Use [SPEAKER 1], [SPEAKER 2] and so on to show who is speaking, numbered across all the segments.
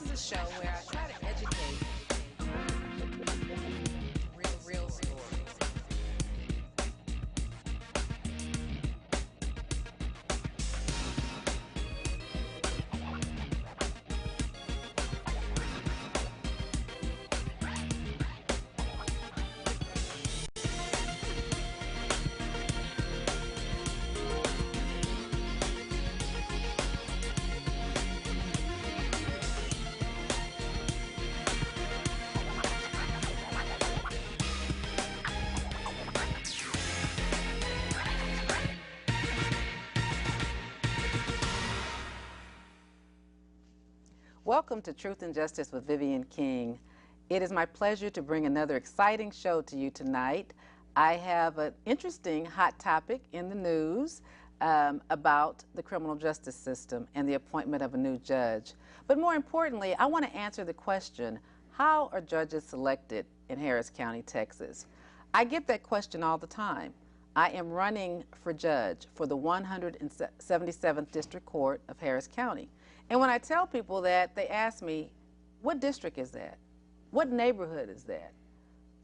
[SPEAKER 1] This is a show where I try to educate real stories. Welcome to Truth and Justice with Vivian King. It is my pleasure to bring another exciting show to you tonight. I have an interesting hot topic in the news about the criminal justice system and the appointment of a new judge. But more importantly, I want to answer the question, how are judges selected in Harris County, Texas? I get that question all the time. I am running for judge for the 177th District Court of Harris County. And when I tell people that, they ask me, what district is that? What neighborhood is that?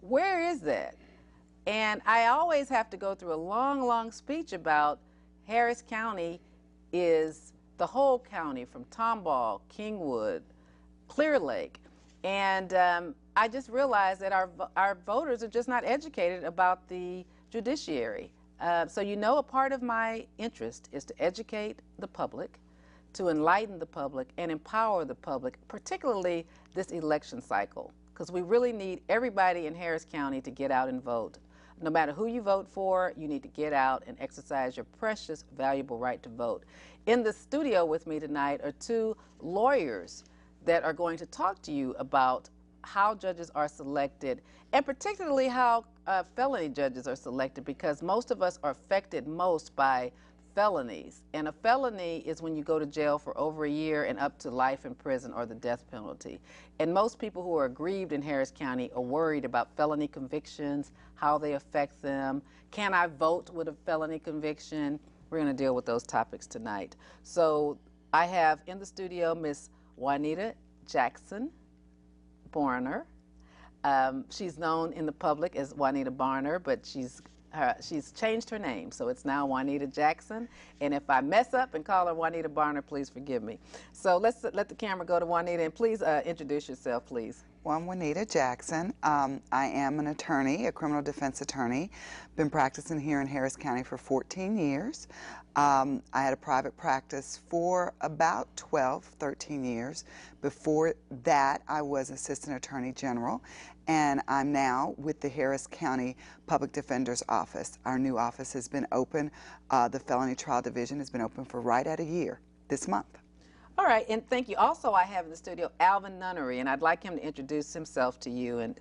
[SPEAKER 1] Where is that? And I always have to go through a long speech about Harris County is the whole county from Tomball, Kingwood, Clear Lake. And I just realized that our voters are just not educated about the judiciary. So you know, a part of my interest is to educate the public, to enlighten the public and empower the public, particularly this election cycle, because we really need everybody in Harris County to get out and vote. No matter who you vote for, you need to get out and exercise your precious, valuable right to vote. In the studio with me tonight are two lawyers that are going to talk to you about how judges are selected, and particularly how felony judges are selected, because most of us are affected most by felonies. And a felony is when you go to jail for over a year and up to life in prison or the death penalty. And most people who are aggrieved in Harris County are worried about felony convictions, how they affect them. Can I vote with a felony conviction? We're going to deal with those topics tonight. So I have in the studio Miss Juanita Jackson Barner. She's known in the public as Juanita Barner, but she's changed her name, so it's now Juanita Jackson. And if I mess up and call her Juanita Barner, please forgive me. So let's let the camera go to Juanita, and please introduce yourself, please.
[SPEAKER 2] Well, I'm Juanita Jackson. I am an attorney, a criminal defense attorney. Been practicing here in Harris County for 14 years. I had a private practice for about 13 years. Before that, I was Assistant Attorney General, and I'm now with the Harris County Public Defender's Office. Our new office has been open. The Felony Trial Division has been open for right at a year this month.
[SPEAKER 1] All right, and thank you. Also, I have in the studio Alvin Nunnery, and I'd like him to introduce himself to you. And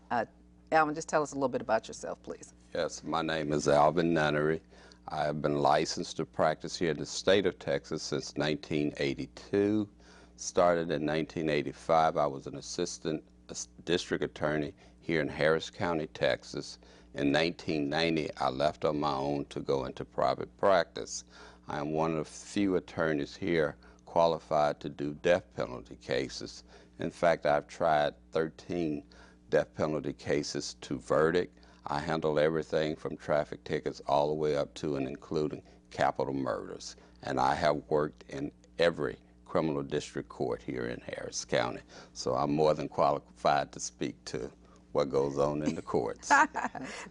[SPEAKER 1] Alvin, just tell us a little bit about yourself, please.
[SPEAKER 3] Yes, my name is Alvin Nunnery. I have been licensed to practice here in the state of Texas since 1982. Started in 1985. I was an assistant district attorney here in Harris County, Texas. In 1990, I left on my own to go into private practice. I am one of the few attorneys here qualified to do death penalty cases. In fact, I've tried 13 death penalty cases to verdict. I handle everything from traffic tickets all the way up to and including capital murders. And I have worked in every criminal district court here in Harris County. So I'm more than qualified to speak to what goes on in the courts.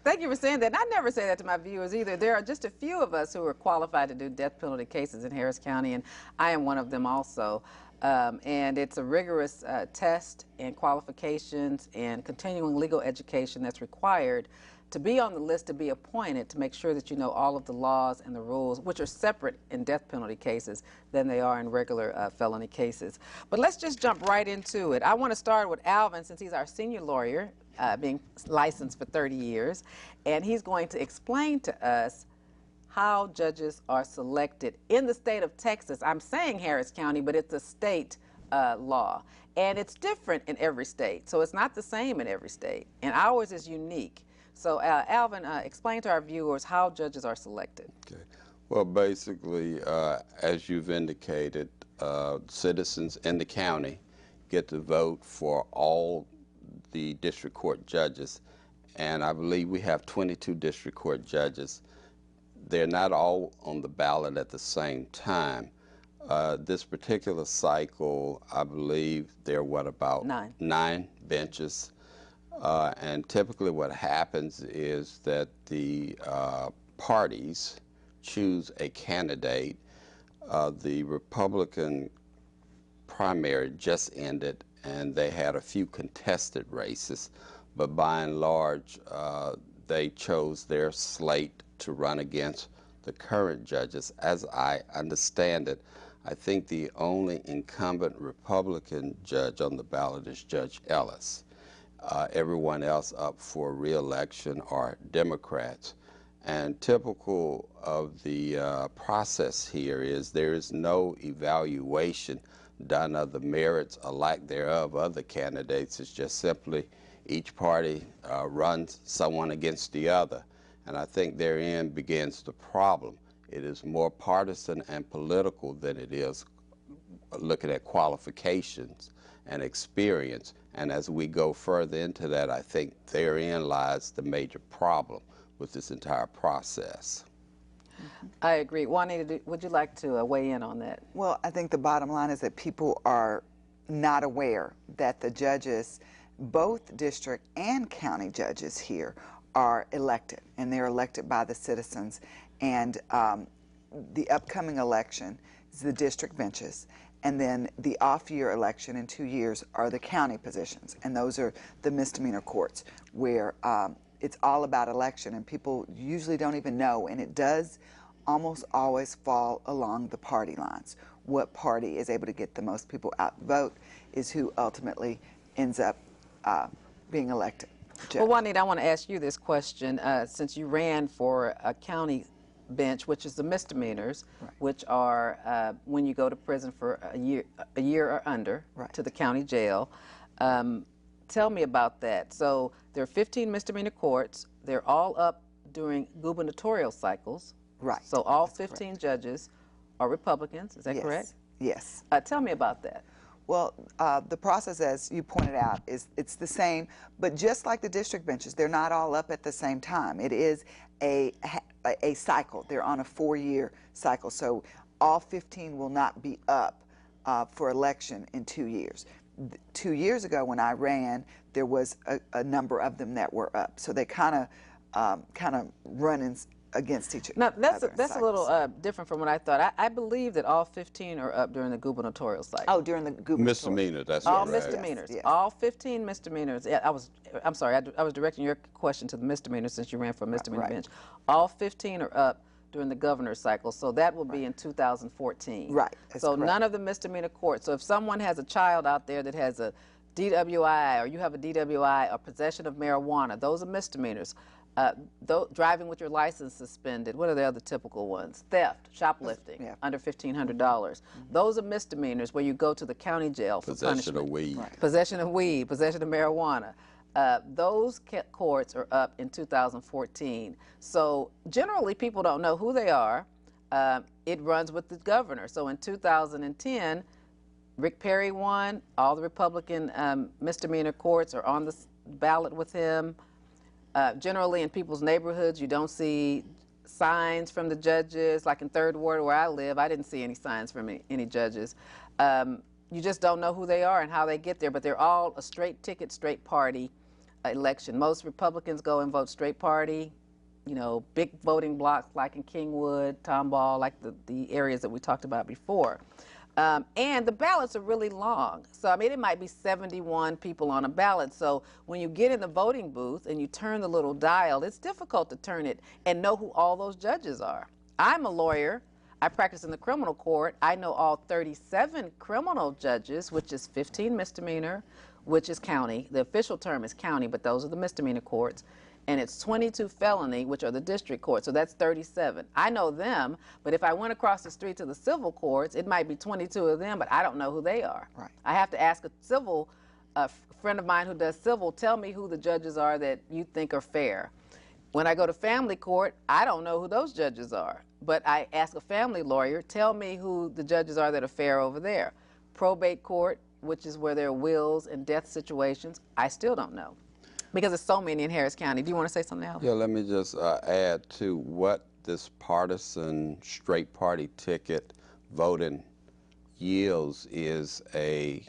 [SPEAKER 1] Thank you for saying that. And I never say that to my viewers either. There are just a few of us who are qualified to do death penalty cases in Harris County, and I am one of them also. And it's a rigorous test and qualifications and continuing legal education that's required to be on the list to be appointed, to make sure that you know all of the laws and the rules, which are separate in death penalty cases than they are in regular felony cases. But let's just jump right into it. I want to start with Alvin, since he's our senior lawyer, being licensed for 30 years, and he's going to explain to us how judges are selected in the state of Texas. I'm saying Harris County, but it's a state law, and it's different in every state, so it's not the same in every state, and ours is unique. So Alvin, explain to our viewers how judges are selected.
[SPEAKER 3] Okay. Well, basically, as you've indicated, citizens in the county get to vote for all the district court judges, and I believe we have 22 district court judges. They're not all on the ballot at the same time. This particular cycle, I believe there are about nine benches. And typically what happens is that the parties choose a candidate. The Republican primary just ended, and they had a few contested races, but by and large, they chose their slate to run against the current judges. As I understand it, I think the only incumbent Republican judge on the ballot is Judge Ellis. Everyone else up for re-election are Democrats. And typical of the process here is there is no evaluation done of the merits or lack thereof of the candidates. It's just simply each party runs someone against the other. And I think therein begins the problem. It is more partisan and political than it is looking at qualifications and experience. And as we go further into that, I think therein lies the major problem with this entire process.
[SPEAKER 1] I agree. Juanita, would you like to weigh in on that?
[SPEAKER 2] Well, I think the bottom line is that people are not aware that the judges, both district and county judges here, are elected, and they're elected by the citizens. And the upcoming election is the district benches, and then the off-year election in 2 years are the county positions, and those are the misdemeanor courts, where it's all about election, and people usually don't even know, and it does almost always fall along the party lines. What party is able to get the most people out to vote is who ultimately ends up being elected judge.
[SPEAKER 1] Well, Juanita, I want to ask you this question. Since you ran for a county bench, which is the misdemeanors,
[SPEAKER 2] right,
[SPEAKER 1] which are when you go to prison for a year or under,
[SPEAKER 2] right,
[SPEAKER 1] to the county jail. Tell me about that. So there are 15 misdemeanor courts. They're all up during gubernatorial cycles.
[SPEAKER 2] Right.
[SPEAKER 1] So all
[SPEAKER 2] That's
[SPEAKER 1] 15
[SPEAKER 2] correct.
[SPEAKER 1] judges are Republicans. Is that
[SPEAKER 2] Yes.
[SPEAKER 1] correct?
[SPEAKER 2] Yes.
[SPEAKER 1] Tell me about that.
[SPEAKER 2] Well, the process, as you pointed out, it's the same, but just like the district benches, they're not all up at the same time. It is a cycle. They're on a 4-year cycle, so all 15 will not be up for election in 2 years. 2 years ago, when I ran, there was a number of them that were up, so they kind of run against each other.
[SPEAKER 1] Now, that's a little different from what I thought. I believe that all 15 are up during the gubernatorial cycle.
[SPEAKER 2] Oh, during the gubernatorial.
[SPEAKER 3] Misdemeanor, that's
[SPEAKER 1] all
[SPEAKER 3] correct.
[SPEAKER 1] misdemeanors.
[SPEAKER 2] Yes, yes.
[SPEAKER 1] All 15 misdemeanors. Yeah, I'm sorry. I was directing your question to the misdemeanors since you ran for a misdemeanor
[SPEAKER 2] Right.
[SPEAKER 1] bench. All 15 are up during the governor's cycle, so that will be in 2014.
[SPEAKER 2] Right. That's
[SPEAKER 1] So
[SPEAKER 2] correct.
[SPEAKER 1] none of the misdemeanor courts. So if someone has a child out there that has a DWI, or you have a DWI, or possession of marijuana, those are misdemeanors. Driving with your license suspended. What are the other typical ones? Theft, shoplifting,
[SPEAKER 2] Yeah.
[SPEAKER 1] under $1,500. Those are misdemeanors where you go to the county jail for
[SPEAKER 3] Possession
[SPEAKER 1] punishment.
[SPEAKER 3] of weed.
[SPEAKER 2] Right.
[SPEAKER 1] Possession of weed, possession of marijuana. Those courts are up in 2014. So generally, people don't know who they are. It runs with the governor. So in 2010, Rick Perry won. All the Republican misdemeanor courts are on the ballot with him. Generally, in people's neighborhoods, you don't see signs from the judges. Like in Third Ward, where I live, I didn't see any signs from any judges. You just don't know who they are and how they get there, but they're all a straight ticket, straight party election. Most Republicans go and vote straight party, you know, big voting blocks like in Kingwood, Tomball, like the areas that we talked about before. And the ballots are really long. So, I mean, it might be 71 people on a ballot. So when you get in the voting booth and you turn the little dial, it's difficult to turn it and know who all those judges are. I'm a lawyer. I practice in the criminal court. I know all 37 criminal judges, which is 15 misdemeanor, which is county. The official term is county, but those are the misdemeanor courts. And it's 22 felony, which are the district courts, so that's 37. I know them, but if I went across the street to the civil courts, it might be 22 of them, but I don't know who they are.
[SPEAKER 2] Right.
[SPEAKER 1] I have to ask a friend of mine who does civil, tell me who the judges are that you think are fair. When I go to family court, I don't know who those judges are, but I ask a family lawyer, tell me who the judges are that are fair over there. Probate court, which is where there are wills and death situations, I still don't know, because there's so many in Harris County. Do you want to say something else?
[SPEAKER 3] Yeah, let me just add to what this partisan straight party ticket voting yields is a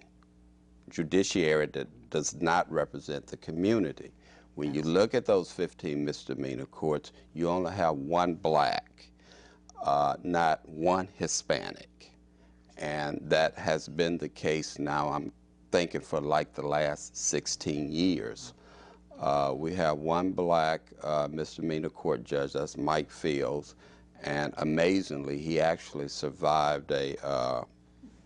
[SPEAKER 3] judiciary that does not represent the community. When you look at those 15 misdemeanor courts, you only have one black, not one Hispanic. And that has been the case now, I'm thinking, for like the last 16 years. We have one black misdemeanor court judge, that's Mike Fields, and amazingly, he actually survived a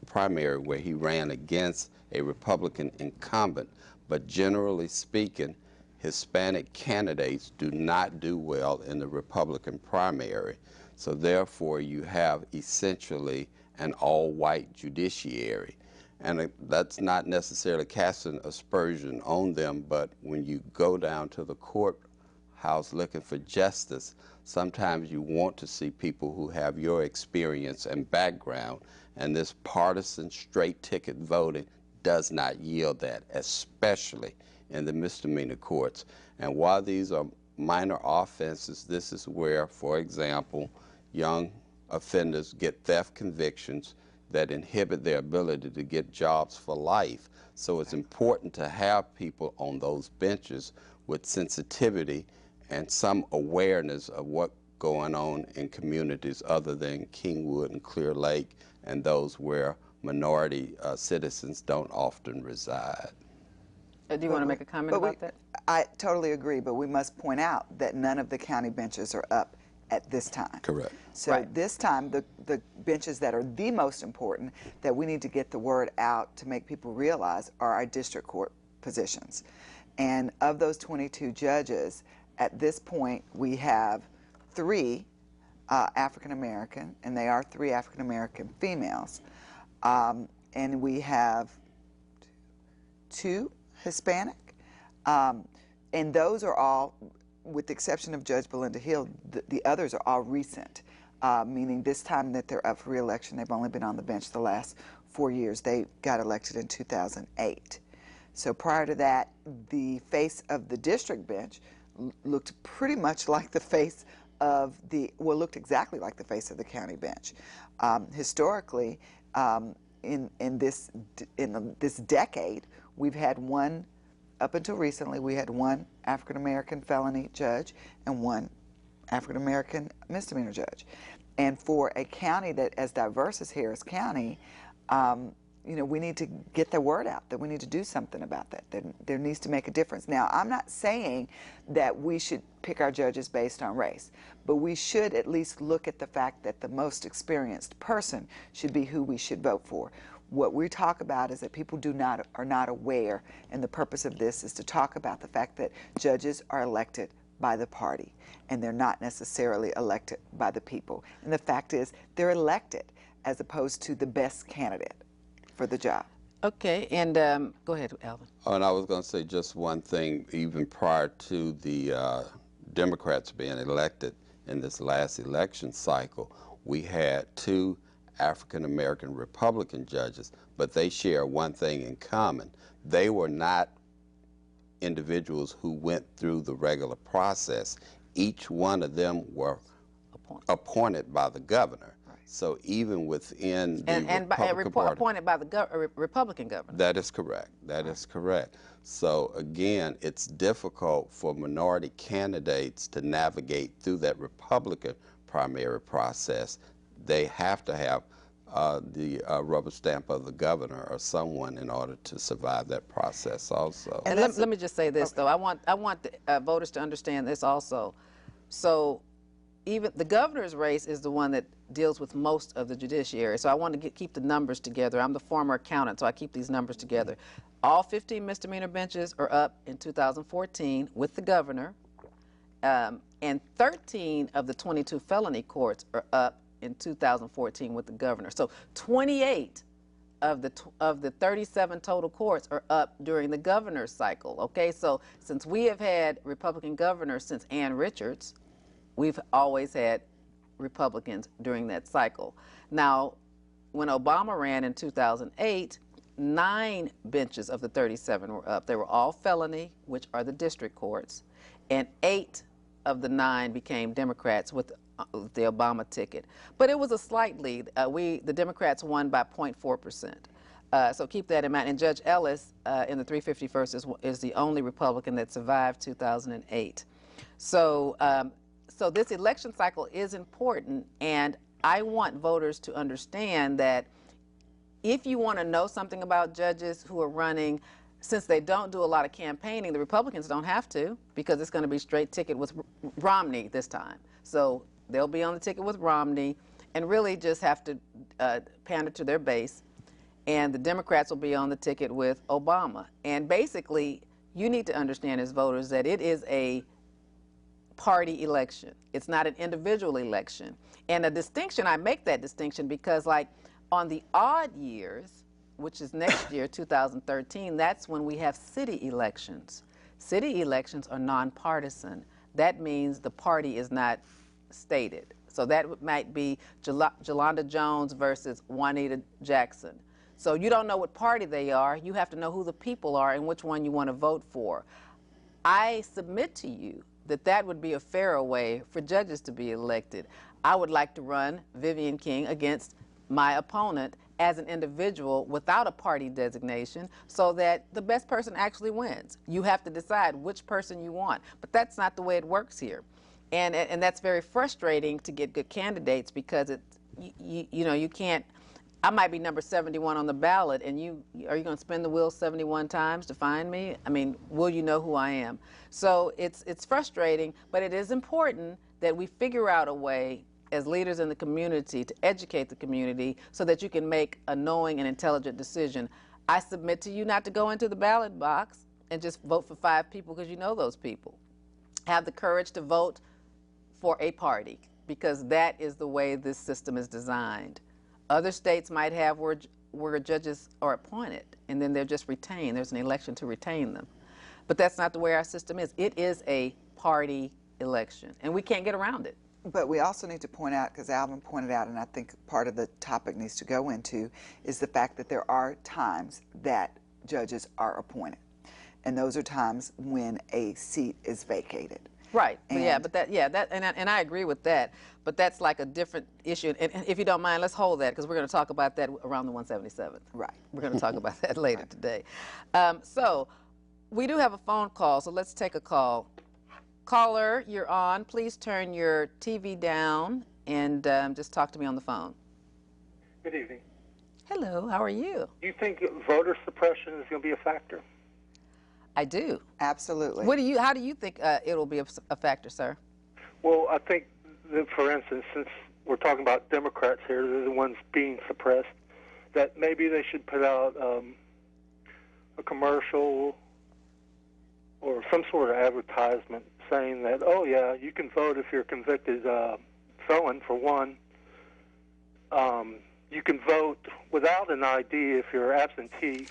[SPEAKER 3] primary where he ran against a Republican incumbent. But generally speaking, Hispanic candidates do not do well in the Republican primary. So therefore, you have essentially an all-white judiciary. And that's not necessarily casting aspersion on them, but when you go down to the courthouse looking for justice, sometimes you want to see people who have your experience and background, and this partisan straight ticket voting does not yield that, especially in the misdemeanor courts. And while these are minor offenses, this is where, for example, young offenders get theft convictions that inhibit their ability to get jobs for life. So it's important to have people on those benches with sensitivity and some awareness of what's going on in communities other than Kingwood and Clear Lake and those where minority citizens don't often reside.
[SPEAKER 1] Do you want to make a comment about that?
[SPEAKER 2] I totally agree, but we must point out that none of the county benches are up at this time.
[SPEAKER 3] Correct.
[SPEAKER 2] So this time, the benches that are the most important, that we need to get the word out to make people realize, are our district court positions. And of those 22 judges, at this point, we have 3 African American, and they are 3 African American females. And we have 2 Hispanic, and those are all, with the exception of Judge Belinda Hill, the others are all recent, meaning this time that they're up for re-election, they've only been on the bench the last 4 years. They got elected in 2008. So prior to that, the face of the district bench looked pretty much like the face of the, well, looked exactly like the face of the county bench. Historically, in this decade, we've had one, up until recently, we had one African-American felony judge and one African-American misdemeanor judge. And for a county that as diverse as Harris County, you know, we need to get the word out that we need to do something about that. There needs to make a difference. Now, I'm not saying that we should pick our judges based on race, but we should at least look at the fact that the most experienced person should be who we should vote for. What we talk about is that people are not aware, and the purpose of this is to talk about the fact that judges are elected by the party, and they're not necessarily elected by the people. And the fact is, they're elected as opposed to the best candidate for the job.
[SPEAKER 1] Okay, and go ahead, Alvin.
[SPEAKER 3] Oh, and I was going to say just one thing. Even prior to the Democrats being elected in this last election cycle, we had 2 African-American Republican judges, but they share one thing in common. They were not individuals who went through the regular process. Each one of them were appointed by the governor. So even within the Republican Party,
[SPEAKER 1] appointed by the Republican governor.
[SPEAKER 3] That is correct. That is correct. So again, it's difficult for minority candidates to navigate through that Republican primary process. They have to have the rubber stamp of the governor or someone in order to survive that process also.
[SPEAKER 1] And let me just say this, though. I want the voters to understand this also. So even the governor's race is the one that deals with most of the judiciary. So I want to keep the numbers together. I'm the former accountant, so I keep these numbers together. All 15 misdemeanor benches are up in 2014 with the governor, and 13 of the 22 felony courts are up in 2014 with the governor. So 28 of the 37 total courts are up during the governor's cycle. Okay, so since we have had Republican governors since Ann Richards, we've always had Republicans during that cycle. Now, when Obama ran in 2008, 9 benches of the 37 were up. They were all felony, which are the district courts, and 8 of the 9 became Democrats with the Obama ticket. But it was a slight lead. The Democrats won by 0.4%. So keep that in mind. And Judge Ellis in the 351st is the only Republican that survived 2008. So, so this election cycle is important, and I want voters to understand that if you want to know something about judges who are running, since they don't do a lot of campaigning, the Republicans don't have to, because it's going to be straight ticket with Romney this time. So they'll be on the ticket with Romney and really just have to pander to their base. And the Democrats will be on the ticket with Obama. And basically, you need to understand as voters that it is a party election. It's not an individual election. And a distinction, I make that distinction because, like, on the odd years, which is next year, 2013, that's when we have city elections. City elections are nonpartisan. That means the party is not stated. So that might be Jolanda Jones versus Juanita Jackson. So you don't know what party they are. You have to know who the people are and which one you want to vote for. I submit to you that that would be a fairer way for judges to be elected. I would like to run Vivian King against my opponent as an individual without a party designation so that the best person actually wins. You have to decide which person you want, but that's not the way it works here. And that's very frustrating to get good candidates because you know, you can't, I might be number 71 on the ballot, and are you going to spin the wheel 71 times to find me? I mean, will you know who I am? So it's frustrating, but it is important that we figure out a way as leaders in the community to educate the community so that you can make a knowing and intelligent decision. I submit to you not to go into the ballot box and just vote for 5 people because you know those people. Have the courage to vote for a party, because that is the way this system is designed. Other states might have where judges are appointed and then they're just retained. There's an election to retain them. But that's not the way our system is. It is a party election, and we can't get around it.
[SPEAKER 2] But we also need to point out, because Alvin pointed out, and I think part of the topic needs to go into, is the fact that there are times that judges are appointed. And those are times when a seat is vacated.
[SPEAKER 1] Right. And and I agree with that. But that's like a different issue. And if you don't mind, let's hold that, because we're going to talk about that around the 177th.
[SPEAKER 2] Right.
[SPEAKER 1] We're going to talk about that later today. So we do have a phone call, so let's take a call. Caller, you're on. Please turn your TV down and just talk to me on the phone.
[SPEAKER 4] Good evening.
[SPEAKER 1] Hello, how are you?
[SPEAKER 4] Do you think voter suppression is going to be a factor?
[SPEAKER 1] I do.
[SPEAKER 2] Absolutely.
[SPEAKER 1] How do you think it'll be a factor, sir?
[SPEAKER 4] Well, I think that, for instance, since we're talking about Democrats here, they're the ones being suppressed, that maybe they should put out a commercial or some sort of advertisement saying that, oh yeah, you can vote if you're a convicted felon, for one. You can vote without an ID if you're absentee.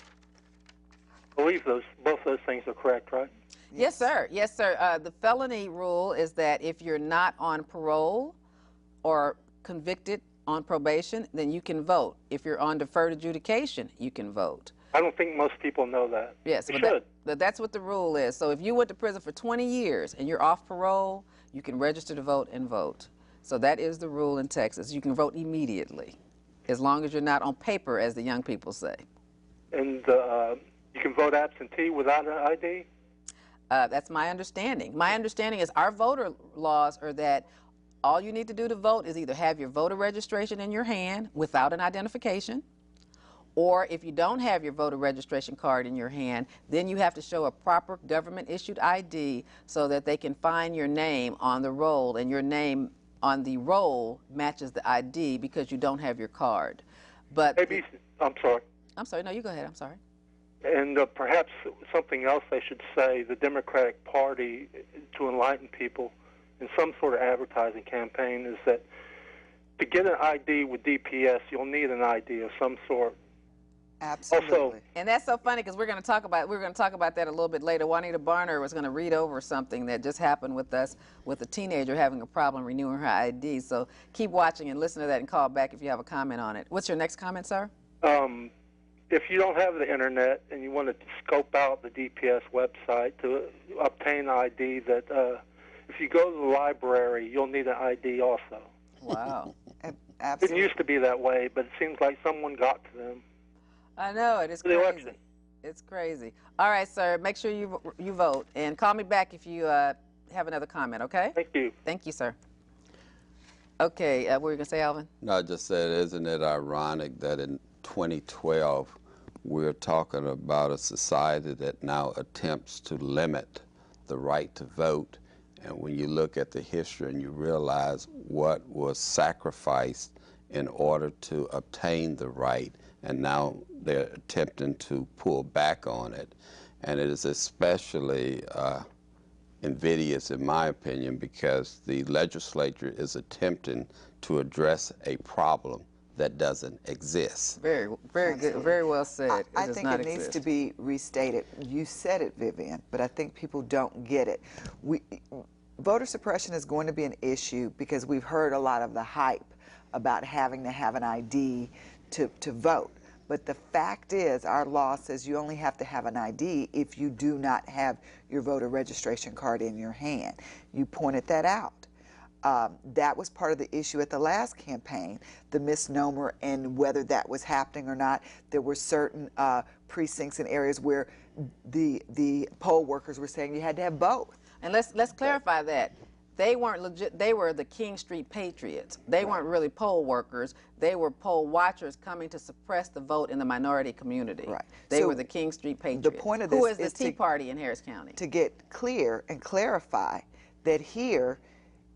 [SPEAKER 4] I believe both those things are correct, right?
[SPEAKER 1] Yes, sir. Yes, sir. The felony rule is that if you're not on parole or convicted on probation, then you can vote. If you're on deferred adjudication, you can vote.
[SPEAKER 4] I don't think most people know that.
[SPEAKER 1] Yes, but that's what the rule is. So if you went to prison for 20 years and you're off parole, you can register to vote and vote. So that is the rule in Texas. You can vote immediately, as long as you're not on paper, as the young people say.
[SPEAKER 4] And you can vote absentee without an ID?
[SPEAKER 1] That's my understanding. My understanding is our voter laws are that all you need to do to vote is either have your voter registration in your hand without an identification, or if you don't have your voter registration card in your hand, then you have to show a proper government-issued ID so that they can find your name on the roll, and your name on the roll matches the ID because you don't have your card. But
[SPEAKER 4] maybe, I'm sorry.
[SPEAKER 1] I'm sorry, no, you go ahead, I'm sorry.
[SPEAKER 4] And perhaps something else they should say, the Democratic Party, to enlighten people in some sort of advertising campaign, is that to get an ID with DPS, you'll need an ID of some sort.
[SPEAKER 2] Absolutely.
[SPEAKER 4] Also,
[SPEAKER 1] and that's so funny because we're going to talk about that a little bit later. Juanita Barner was going to read over something that just happened with us, with a teenager having a problem renewing her ID. So keep watching and listen to that and call back if you have a comment on it. What's your next comment, sir?
[SPEAKER 4] if you don't have the internet and you want to scope out the DPS website to obtain an ID, that if you go to the library, you'll need an ID also.
[SPEAKER 1] Wow.
[SPEAKER 4] It
[SPEAKER 2] Absolutely.
[SPEAKER 4] used to be that way, but it seems like someone got to them.
[SPEAKER 1] I know it. It's
[SPEAKER 4] For the
[SPEAKER 1] crazy.
[SPEAKER 4] election.
[SPEAKER 1] It's crazy. All right, sir. Make sure you vote and call me back if you have another comment. Okay.
[SPEAKER 4] Thank you.
[SPEAKER 1] Thank you, sir. Okay. What were you gonna say, Alvin?
[SPEAKER 3] No, I just said, isn't it ironic that in 2012 we're talking about a society that now attempts to limit the right to vote, and when you look at the history and you realize what was sacrificed in order to obtain the right, and now they're attempting to pull back on it, and it is especially invidious, in my opinion, because the legislature is attempting to address a problem that doesn't exist.
[SPEAKER 1] Very good. Very well said.
[SPEAKER 2] I
[SPEAKER 1] does
[SPEAKER 2] think
[SPEAKER 1] not
[SPEAKER 2] it needs
[SPEAKER 1] exist.
[SPEAKER 2] to be restated. You said it, Vivian, but I think people don't get it. Voter suppression is going to be an issue because we've heard a lot of the hype about having to have an ID to vote. But the fact is, our law says you only have to have an ID if you do not have your voter registration card in your hand. You pointed that out. That was part of the issue at the last campaign, the misnomer and whether that was happening or not. There were certain precincts and areas where the poll workers were saying you had to have both.
[SPEAKER 1] And let's clarify that. They weren't legit. They were the King Street Patriots. They weren't really poll workers. They were poll watchers coming to suppress the vote in the minority community.
[SPEAKER 2] Right.
[SPEAKER 1] They
[SPEAKER 2] So
[SPEAKER 1] were the King Street Patriots.
[SPEAKER 2] the point of this
[SPEAKER 1] who is the
[SPEAKER 2] is
[SPEAKER 1] Tea Party in Harris County.
[SPEAKER 2] To get clear and clarify that here,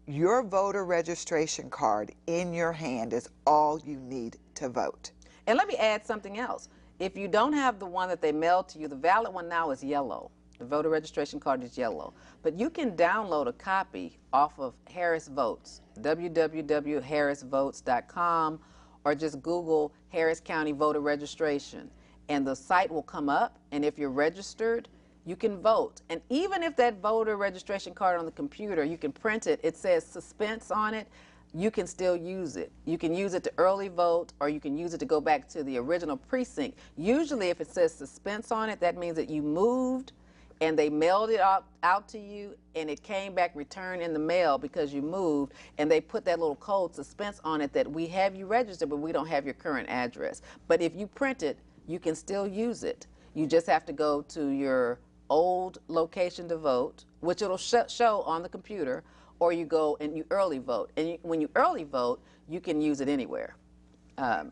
[SPEAKER 2] your voter registration card in your hand is all you need to vote.
[SPEAKER 1] And let me add something else. If you don't have the one that they mailed to you, the valid one now is yellow. The voter registration card is yellow. But you can download a copy off of Harris Votes, www.harrisvotes.com, or just Google Harris County voter registration. And the site will come up, and if you're registered, you can vote. And even if that voter registration card on the computer, you can print it, it says suspense on it, you can still use it. You can use it to early vote, or you can use it to go back to the original precinct. Usually if it says suspense on it, that means that you moved and they mailed it out to you, and it came back returned in the mail because you moved, and they put that little code suspense on it that we have you registered, but we don't have your current address. But if you print it, you can still use it. You just have to go to your old location to vote, which it'll show on the computer, or you go and you early vote. And when you early vote, you can use it anywhere.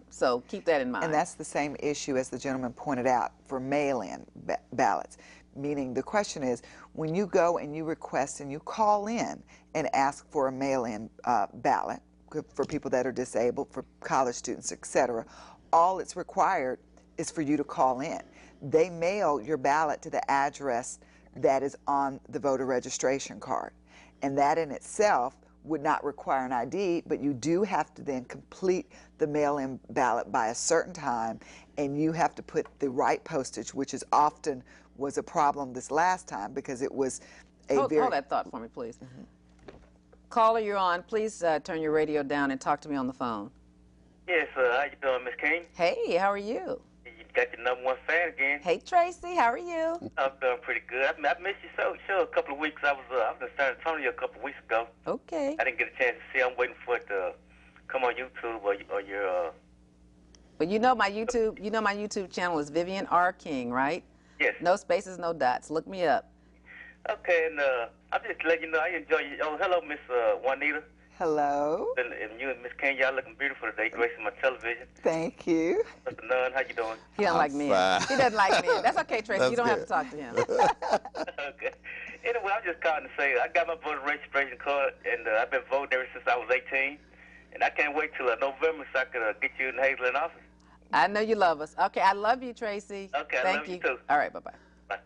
[SPEAKER 1] So keep that in mind.
[SPEAKER 2] And that's the same issue as the gentleman pointed out for mail-in ballots. Meaning the question is, when you go and you request and you call in and ask for a mail-in ballot for people that are disabled, for college students, etc., all it's required is for you to call in. They mail your ballot to the address that is on the voter registration card. And that in itself would not require an ID, but you do have to then complete the mail-in ballot by a certain time, and you have to put the right postage, which is often was a problem this last time because it was a
[SPEAKER 1] hold that thought for me, please. Caller, you're on. Please turn your radio down and talk to me on the phone.
[SPEAKER 5] Yes, how you doing, Miss King?
[SPEAKER 1] Hey, how are you?
[SPEAKER 5] You got your #1 fan again.
[SPEAKER 1] Hey, Tracy, how are you?
[SPEAKER 5] I'm doing pretty good. I missed you so a couple of weeks. I was in San Antonio a couple of weeks ago.
[SPEAKER 1] Okay.
[SPEAKER 5] I didn't get a chance to see. I'm waiting for it to come on YouTube or your.
[SPEAKER 1] But you know my YouTube channel is Vivian R. King, right?
[SPEAKER 5] Yes.
[SPEAKER 1] No spaces, no dots. Look me up.
[SPEAKER 5] Okay, and I'm just letting you know I enjoy you. Oh, hello, Miss Juanita.
[SPEAKER 2] Hello.
[SPEAKER 5] And you and Miss King, y'all looking beautiful today, gracing my television.
[SPEAKER 2] Thank you.
[SPEAKER 5] Mr. Nunn, how you doing?
[SPEAKER 1] He don't like men. He doesn't like men. That's okay, Tracy.
[SPEAKER 3] That's
[SPEAKER 1] you don't have to
[SPEAKER 3] good.
[SPEAKER 1] talk to him.
[SPEAKER 5] Okay. Anyway, I'm just calling to say I got my voter registration card, and I've been voting ever since I was 18. And I can't wait till November so I can get you in Hazel in office.
[SPEAKER 1] I know you love us. Okay, I love you, Tracy.
[SPEAKER 5] Okay, I
[SPEAKER 1] Thank
[SPEAKER 5] love you too.
[SPEAKER 1] All right, bye-bye.
[SPEAKER 5] Bye.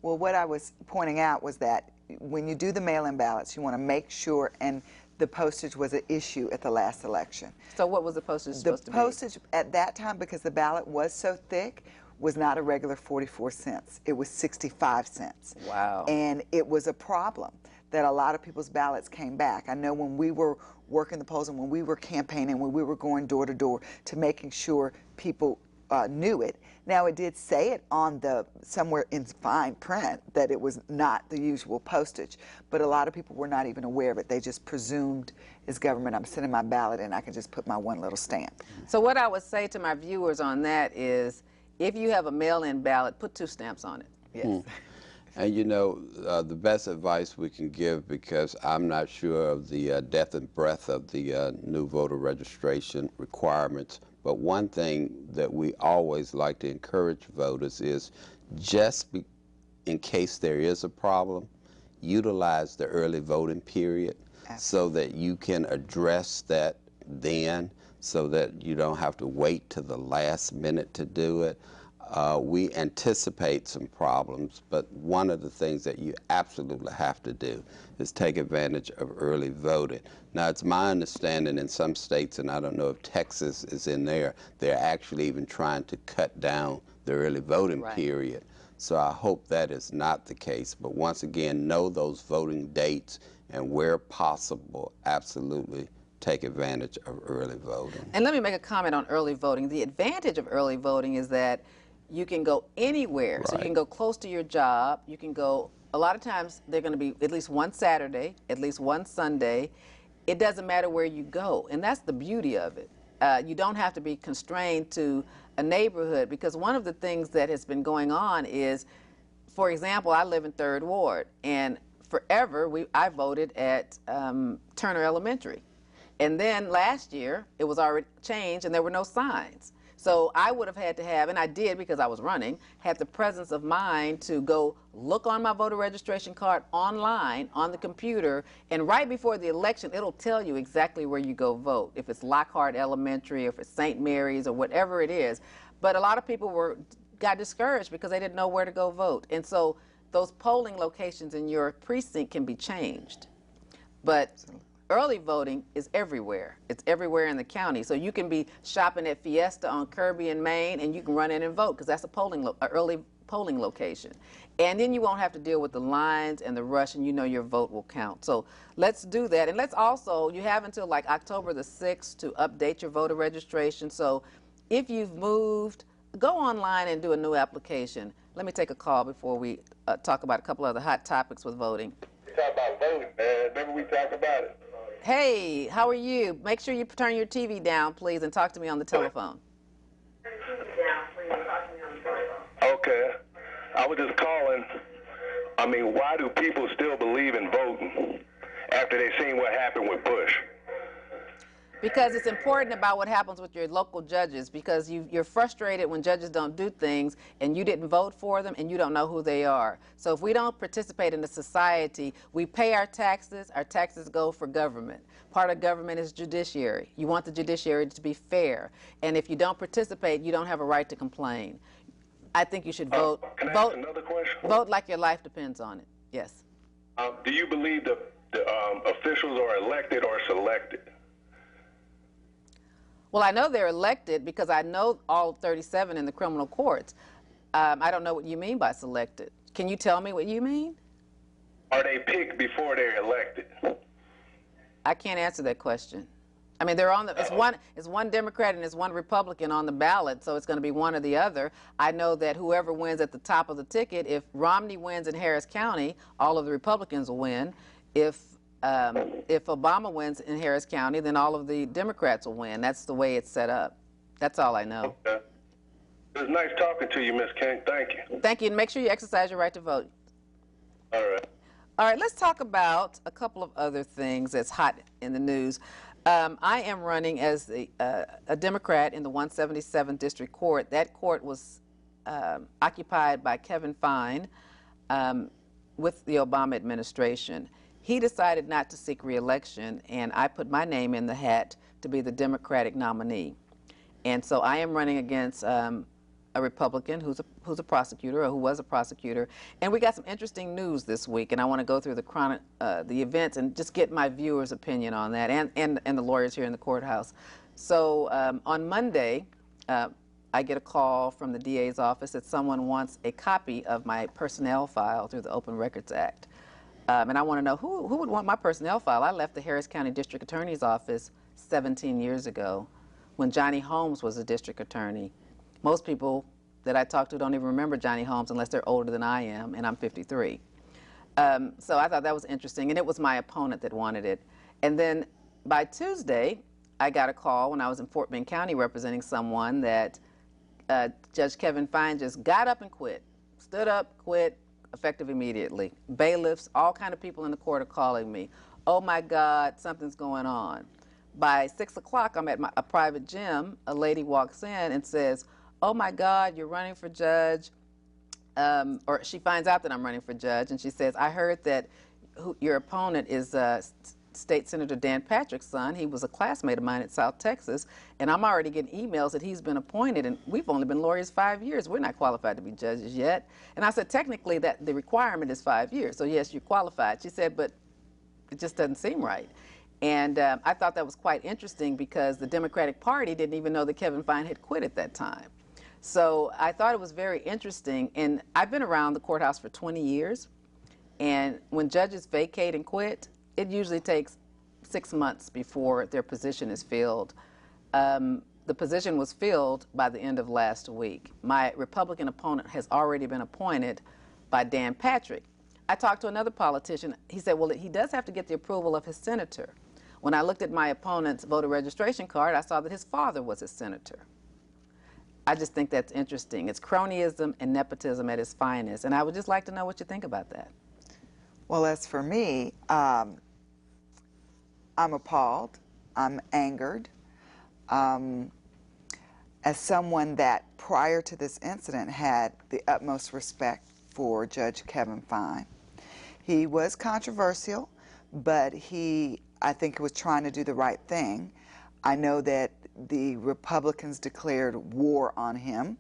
[SPEAKER 2] Well, what I was pointing out was that when you do the mail-in ballots, you want to make sure, and the postage was an issue at the last election.
[SPEAKER 1] So what was the postage supposed to be?
[SPEAKER 2] The postage at that time, because the ballot was so thick, was not a regular 44 cents. It was 65 cents.
[SPEAKER 1] Wow.
[SPEAKER 2] And it was a problem that a lot of people's ballots came back. I know when we were working the polls and when we were campaigning, when we were going door to door to making sure people knew it. Now, it did say it on the somewhere in fine print that it was not the usual postage, but a lot of people were not even aware of it. They just presumed as government, I'm sending my ballot in, I can just put my one little stamp.
[SPEAKER 1] So what I would say to my viewers on that is, if you have a mail-in ballot, put 2 stamps on it.
[SPEAKER 2] Yes.
[SPEAKER 3] And you know, the best advice we can give, because I'm not sure of the depth and breadth of the new voter registration requirements, but one thing that we always like to encourage voters is, in case there is a problem, utilize the early voting period. Absolutely. So that you can address that then, so that you don't have to wait to the last minute to do it. We anticipate some problems, but one of the things that you absolutely have to do is take advantage of early voting. Now, it's my understanding in some states, and I don't know if Texas is in there, they're actually even trying to cut down the early voting period. So I hope that is not the case. But once again, know those voting dates, and where possible, absolutely take advantage of early voting.
[SPEAKER 1] And let me make a comment on early voting. The advantage of early voting is that you can go anywhere. So you can go close to your job. You can go, a lot of times they're going to be at least one Saturday, at least one Sunday. It doesn't matter where you go. And that's the beauty of it. You don't have to be constrained to a neighborhood, because one of the things that has been going on is, for example, I live in 3rd Ward, and forever I voted at Turner Elementary. And then last year, it was already changed and there were no signs. So I would have had to have, and I did because I was running, had the presence of mind to go look on my voter registration card online on the computer, and right before the election, it'll tell you exactly where you go vote, if it's Lockhart Elementary, or if it's St. Mary's, or whatever it is. But a lot of people got discouraged because they didn't know where to go vote. And so those polling locations in your precinct can be changed. But early voting is everywhere. It's everywhere in the county. So you can be shopping at Fiesta on Kirby and Main, and you can run in and vote, because that's a early polling location. And then you won't have to deal with the lines and the rush, and you know your vote will count. So let's do that. And let's also, you have until like October the 6th to update your voter registration. So if you've moved, go online and do a new application. Let me take a call before we talk about a couple other hot topics with voting.
[SPEAKER 6] We talk about voting, man. Remember we talk about it.
[SPEAKER 1] Hey, how are you? Make sure you turn your TV down, please, and talk to me on the telephone.
[SPEAKER 6] Okay. I was just calling. I mean, why do people still believe in voting after they've seen what happened with Bush?
[SPEAKER 1] Because it's important about what happens with your local judges, because you're frustrated when judges don't do things and you didn't vote for them and you don't know who they are. So if we don't participate in the society, we pay our taxes go for government. Part of government is judiciary. You want the judiciary to be fair. And if you don't participate, you don't have a right to complain. I think you should vote.
[SPEAKER 6] Can I ask another question?
[SPEAKER 1] Vote like your life depends on it. Yes.
[SPEAKER 6] Do you believe the officials are elected or selected?
[SPEAKER 1] Well, I know they're elected because I know all 37 in the criminal courts. I don't know what you mean by selected. Can you tell me what you mean?
[SPEAKER 6] Are they picked before they're elected?
[SPEAKER 1] I can't answer that question. I mean, they're on the, it's one Democrat and it's one Republican on the ballot, so it's going to be one or the other. I know that whoever wins at the top of the ticket, if Romney wins in Harris County, all of the Republicans will win. If Obama wins in Harris County, then all of the Democrats will win. That's the way it's set up. That's all I know.
[SPEAKER 6] Okay. It was nice talking to you, Ms. King. Thank you.
[SPEAKER 1] Thank you, and make sure you exercise your right to vote.
[SPEAKER 6] All right.
[SPEAKER 1] All right, let's talk about a couple of other things that's hot in the news. I am running as a Democrat in the 177th District Court. That court was occupied by Kevin Fine with the Obama administration. He decided not to seek re-election, and I put my name in the hat to be the Democratic nominee. And so I am running against a Republican who's a prosecutor, or who was a prosecutor. And we got some interesting news this week, and I want to go through the events and just get my viewers' opinion on that, and the lawyers here in the courthouse. So on Monday, I get a call from the DA's office that someone wants a copy of my personnel file through the Open Records Act. And I want to know who would want my personnel file. I left the Harris County District Attorney's office 17 years ago when Johnny Holmes was a district attorney. most people that I talk to don't even remember Johnny Holmes unless they're older than I am, and I'm 53. So I thought that was interesting, and it was my opponent that wanted it. And then by Tuesday, I got a call when I was in Fort Bend County representing someone that Judge Kevin Fine just got up and quit, stood up, quit, effective immediately. Bailiffs, all kind of people in the court are calling me. Oh my God, something's going on. By 6 o'clock, I'm at a private gym. A lady walks in and says, oh my God, you're running for judge. Or she finds out that I'm running for judge, and she says, I heard that your opponent is State Senator Dan Patrick's son. He was a classmate of mine at South Texas, and I'm already getting emails that he's been appointed, and we've only been lawyers 5 years. We're not qualified to be judges yet. And I said, technically, that the requirement is 5 years, so yes, you're qualified. She said, but it just doesn't seem right. And I thought that was quite interesting because the Democratic Party didn't even know that Kevin Fine had quit at that time. So I thought it was very interesting, and I've been around the courthouse for 20 years, and when judges vacate and quit, it usually takes 6 months before their position is filled. The position was filled by the end of last week. My Republican opponent has already been appointed by Dan Patrick. I talked to another politician. He said, well, he does have to get the approval of his senator. When I looked at my opponent's voter registration card, I saw that his father was his senator. I just think that's interesting. It's cronyism and nepotism at its finest, and I would just like to know what you think about that.
[SPEAKER 2] Well, as for me, I'm appalled. I'm angered. As someone that prior to this incident had the utmost respect for Judge Kevin Fine. He was controversial, but I think, was trying to do the right thing. I know that the Republicans declared war on him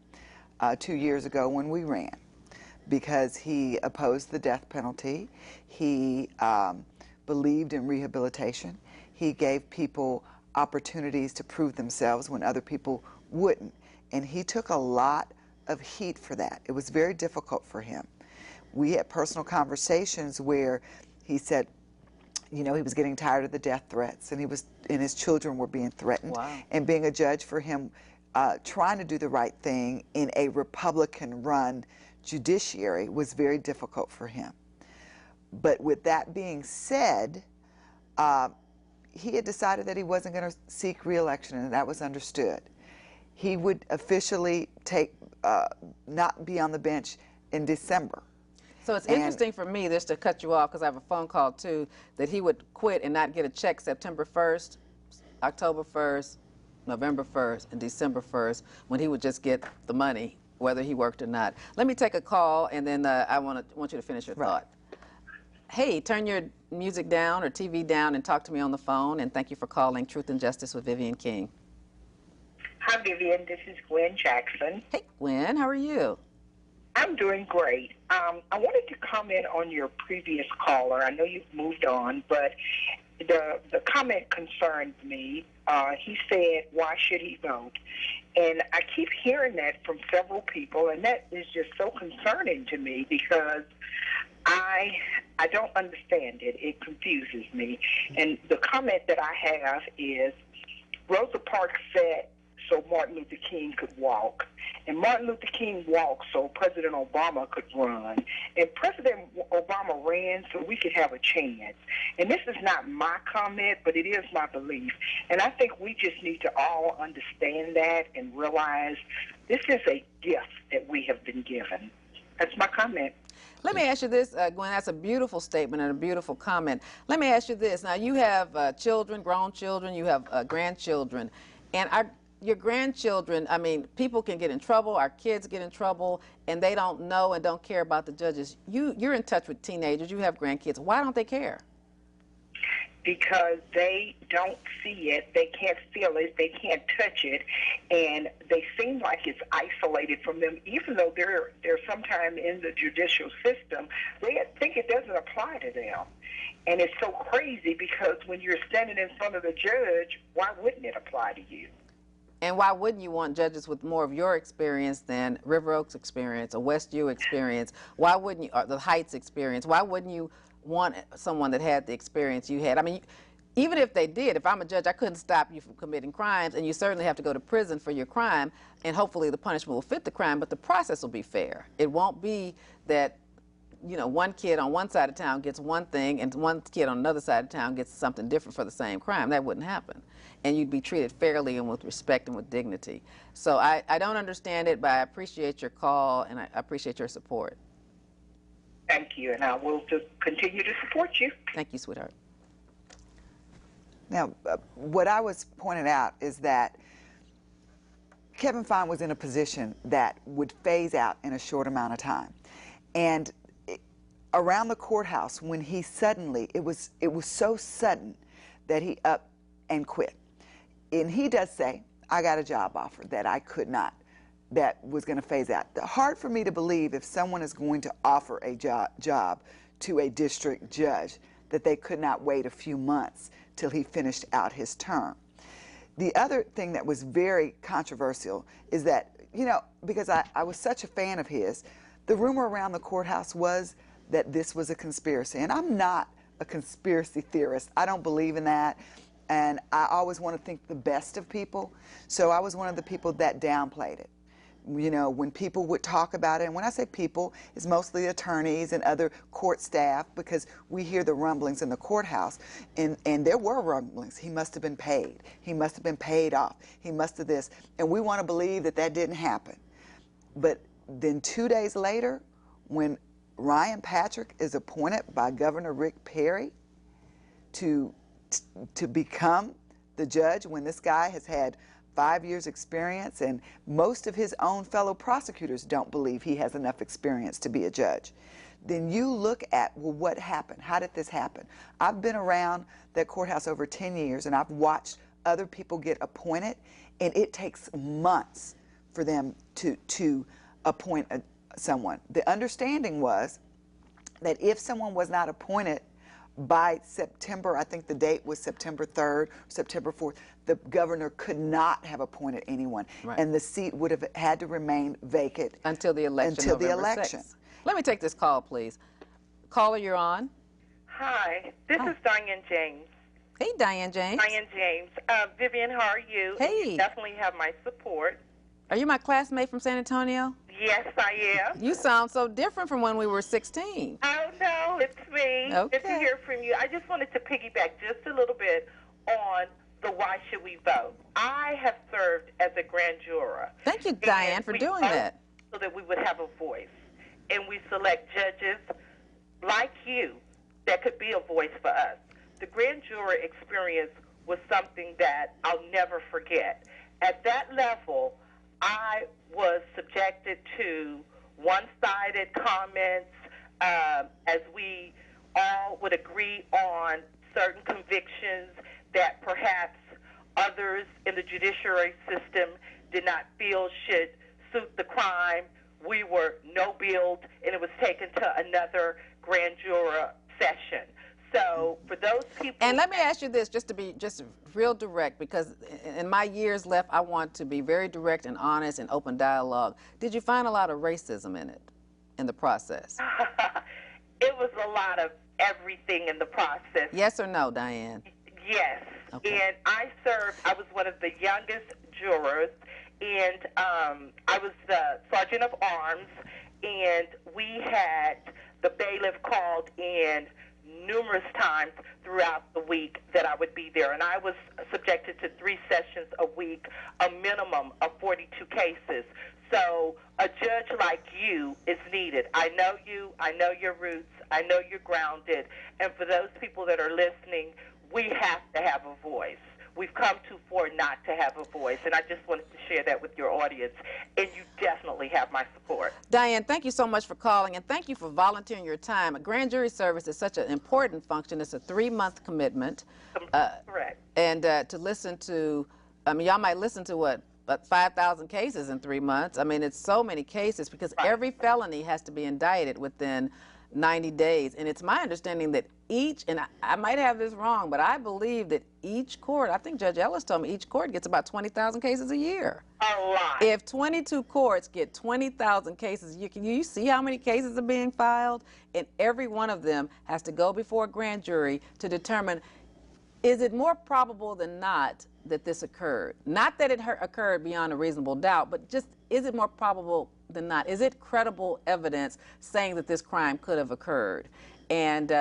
[SPEAKER 2] 2 years ago when we ran because he opposed the death penalty. He believed in rehabilitation. He gave people opportunities to prove themselves when other people wouldn't. And he took a lot of heat for that. It was very difficult for him. We had personal conversations where he said, you know, he was getting tired of the death threats, and his children were being threatened.
[SPEAKER 1] Wow.
[SPEAKER 2] And being a judge for him, trying to do the right thing in a Republican-run judiciary was very difficult for him. But with that being said, he had decided that he wasn't going to seek re-election, and that was understood. He would officially not be on the bench in December.
[SPEAKER 1] So it's interesting for me, just to cut you off, because I have a phone call too, that he would quit and not get a check September 1st, October 1st, November 1st, and December 1st, when he would just get the money, whether he worked or not. Let me take a call, and then I want you to finish your thought. Hey, turn your music down or TV down and talk to me on the phone, and thank you for calling Truth and Justice with Vivian King.
[SPEAKER 7] Hi, Vivian. This is Gwen Jackson.
[SPEAKER 1] Hey, Gwen. How are you?
[SPEAKER 7] I'm doing great. I wanted to comment on your previous caller. I know you've moved on, but the comment concerned me. He said, why should he vote? And I keep hearing that from several people, and that is just so concerning to me because I don't understand it. It confuses me. And the comment that I have is Rosa Parks said so Martin Luther King could walk. And Martin Luther King walked so President Obama could run. And President Obama ran so we could have a chance. And this is not my comment, but it is my belief. And I think we just need to all understand that and realize this is a gift that we have been given. That's my comment.
[SPEAKER 1] Let me ask you this, Gwen, that's a beautiful statement and a beautiful comment. Let me ask you this. Now, you have children, grown children, you have grandchildren. And your grandchildren, I mean, people can get in trouble, our kids get in trouble, and they don't know and don't care about the judges. You're in touch with teenagers, you have grandkids. Why don't they care?
[SPEAKER 7] Because they don't see it, they can't feel it, they can't touch it, and they seem like it's isolated from them, even though they're sometime in the judicial system, they think it doesn't apply to them. And it's so crazy because when you're standing in front of the judge, why wouldn't it apply to you?
[SPEAKER 1] And why wouldn't you want judges with more of your experience than River Oaks experience or Westview experience? Why wouldn't you, or the Heights experience? Why wouldn't you want someone that had the experience you had? I mean, even if they did, if I'm a judge, I couldn't stop you from committing crimes, and you certainly have to go to prison for your crime, and hopefully the punishment will fit the crime, but the process will be fair. It won't be that, you know, one kid on one side of town gets one thing and one kid on another side of town gets something different for the same crime. That wouldn't happen. And you'd be treated fairly and with respect and with dignity. So I don't understand it, but I appreciate your call, and I appreciate your support.
[SPEAKER 7] Thank you, and I will just continue to support you.
[SPEAKER 1] Thank you, sweetheart.
[SPEAKER 2] Now, what I was pointing out is that Kevin Fine was in a position that would phase out in a short amount of time. And around the courthouse, when he suddenly, it was so sudden that he up and quit. And he does say, I got a job offer that I could not, that was going to phase out. Hard for me to believe if someone is going to offer a job to a district judge that they could not wait a few months till he finished out his term. The other thing that was very controversial is that, you know, because I was such a fan of his, the rumor around the courthouse was that this was a conspiracy. And I'm not a conspiracy theorist. I don't believe in that. And I always want to think the best of people. So I was one of the people that downplayed it. You know, when people would talk about it, and when I say people, it's mostly attorneys and other court staff, because we hear the rumblings in the courthouse, and there were rumblings. He must have been paid. He must have been paid off. He must have this. And we want to believe that that didn't happen. But then 2 days later, when Ryan Patrick is appointed by Governor Rick Perry to become the judge, when this guy has had 5 years experience, and most of his own fellow prosecutors don't believe he has enough experience to be a judge, then you look at, well, what happened? How did this happen? I've been around that courthouse over 10 years, and I've watched other people get appointed, and it takes months for them to appoint someone. The understanding was that if someone was not appointed by September, I think the date was September 3rd, September 4th, the governor could not have appointed anyone.
[SPEAKER 1] Right.
[SPEAKER 2] And the seat would have had to remain vacant
[SPEAKER 1] until the election.
[SPEAKER 2] Until the election.
[SPEAKER 1] 6th. Let me take this call, please. Caller, you're on.
[SPEAKER 8] Hi, this is Diane James.
[SPEAKER 1] Hey, Diane James.
[SPEAKER 8] Diane James. Vivian, how are you?
[SPEAKER 1] Hey.
[SPEAKER 8] You definitely have my support.
[SPEAKER 1] Are you my classmate from San Antonio?
[SPEAKER 8] Yes, I am.
[SPEAKER 1] You sound so different from when we were 16.
[SPEAKER 8] Oh, no, it's me.
[SPEAKER 1] Okay.
[SPEAKER 8] Good to hear from you. I just wanted to piggyback just a little bit on the why should we vote. I have served as a grand juror.
[SPEAKER 1] Thank you, Diane, for doing that.
[SPEAKER 8] So that we would have a voice. And we select judges like you that could be a voice for us. The grand juror experience was something that I'll never forget. At that level, I was subjected to one-sided comments as we all would agree on certain convictions that perhaps others in the judiciary system did not feel should suit the crime. We were no-billed, and it was taken to another grand juror session. So for those people...
[SPEAKER 1] And let me ask you this, just to be just real direct, because in my years left, I want to be very direct and honest and open dialogue. Did you find a lot of racism in it, in the process?
[SPEAKER 8] It was a lot of everything in the process.
[SPEAKER 1] Yes or no, Diane?
[SPEAKER 8] Yes.
[SPEAKER 1] Okay.
[SPEAKER 8] And I was one of the youngest jurors, and I was the sergeant of arms, and we had the bailiff called in numerous times throughout the week that I would be there. And I was subjected to 3 sessions a week, a minimum of 42 cases. So a judge like you is needed. I know you. I know your roots. I know you're grounded. And for those people that are listening, we have to have a voice. We've come too far not to have a voice, and I just wanted to share that with your audience, and you definitely have my support.
[SPEAKER 1] Diane, thank you so much for calling, and thank you for volunteering your time. A grand jury service is such an important function. It's a 3-month commitment.
[SPEAKER 8] Correct.
[SPEAKER 1] And to listen to, I mean, y'all might listen to what, about 5,000 cases in 3 months. I mean, it's so many cases because every felony has to be indicted within 90 days. And it's my understanding that each, and I might have this wrong, but I believe that each court, I think Judge Ellis told me, each court gets about 20,000 cases a year.
[SPEAKER 8] A lot.
[SPEAKER 1] If 22 courts get 20,000 cases, you see how many cases are being filed? And every one of them has to go before a grand jury to determine, Is it more probable than not that this occurred? Not that it occurred beyond a reasonable doubt, but just is it more probable than not? Is it credible evidence saying that this crime could have occurred? And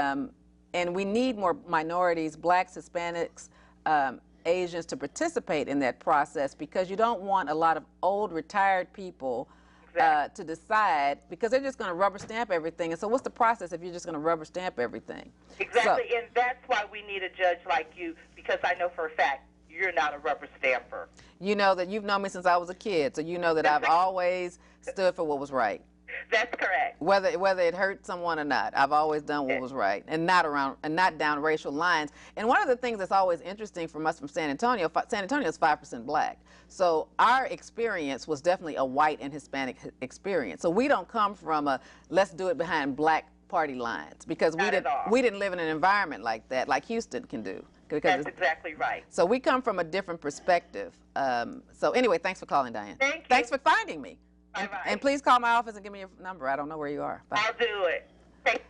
[SPEAKER 1] we need more minorities, blacks, Hispanics, Asians to participate in that process, because you don't want a lot of old retired people to decide, because they're just going to rubber stamp everything. And so what's the process if you're just going to rubber stamp everything?
[SPEAKER 8] Exactly, and that's why we need a judge like you, because I know for a fact you're not a rubber stamper.
[SPEAKER 1] You know that you've known me since I was a kid, so you know that I've always stood for what was right.
[SPEAKER 8] That's correct.
[SPEAKER 1] Whether it hurt someone or not, I've always done what was right, and not down racial lines. And one of the things that's always interesting from us from San Antonio is 5% black. So our experience was definitely a white and Hispanic experience. So we don't come from a let's do it behind black party lines, because we didn't live in an environment like that, like Houston can do.
[SPEAKER 8] That's exactly right.
[SPEAKER 1] So we come from a different perspective. So anyway, thanks for calling, Diane.
[SPEAKER 8] Thank you.
[SPEAKER 1] Thanks for finding me.
[SPEAKER 8] Bye-bye.
[SPEAKER 1] And please call my office and give me your number. I don't know where you are. Bye.
[SPEAKER 8] I'll do it. Thanks.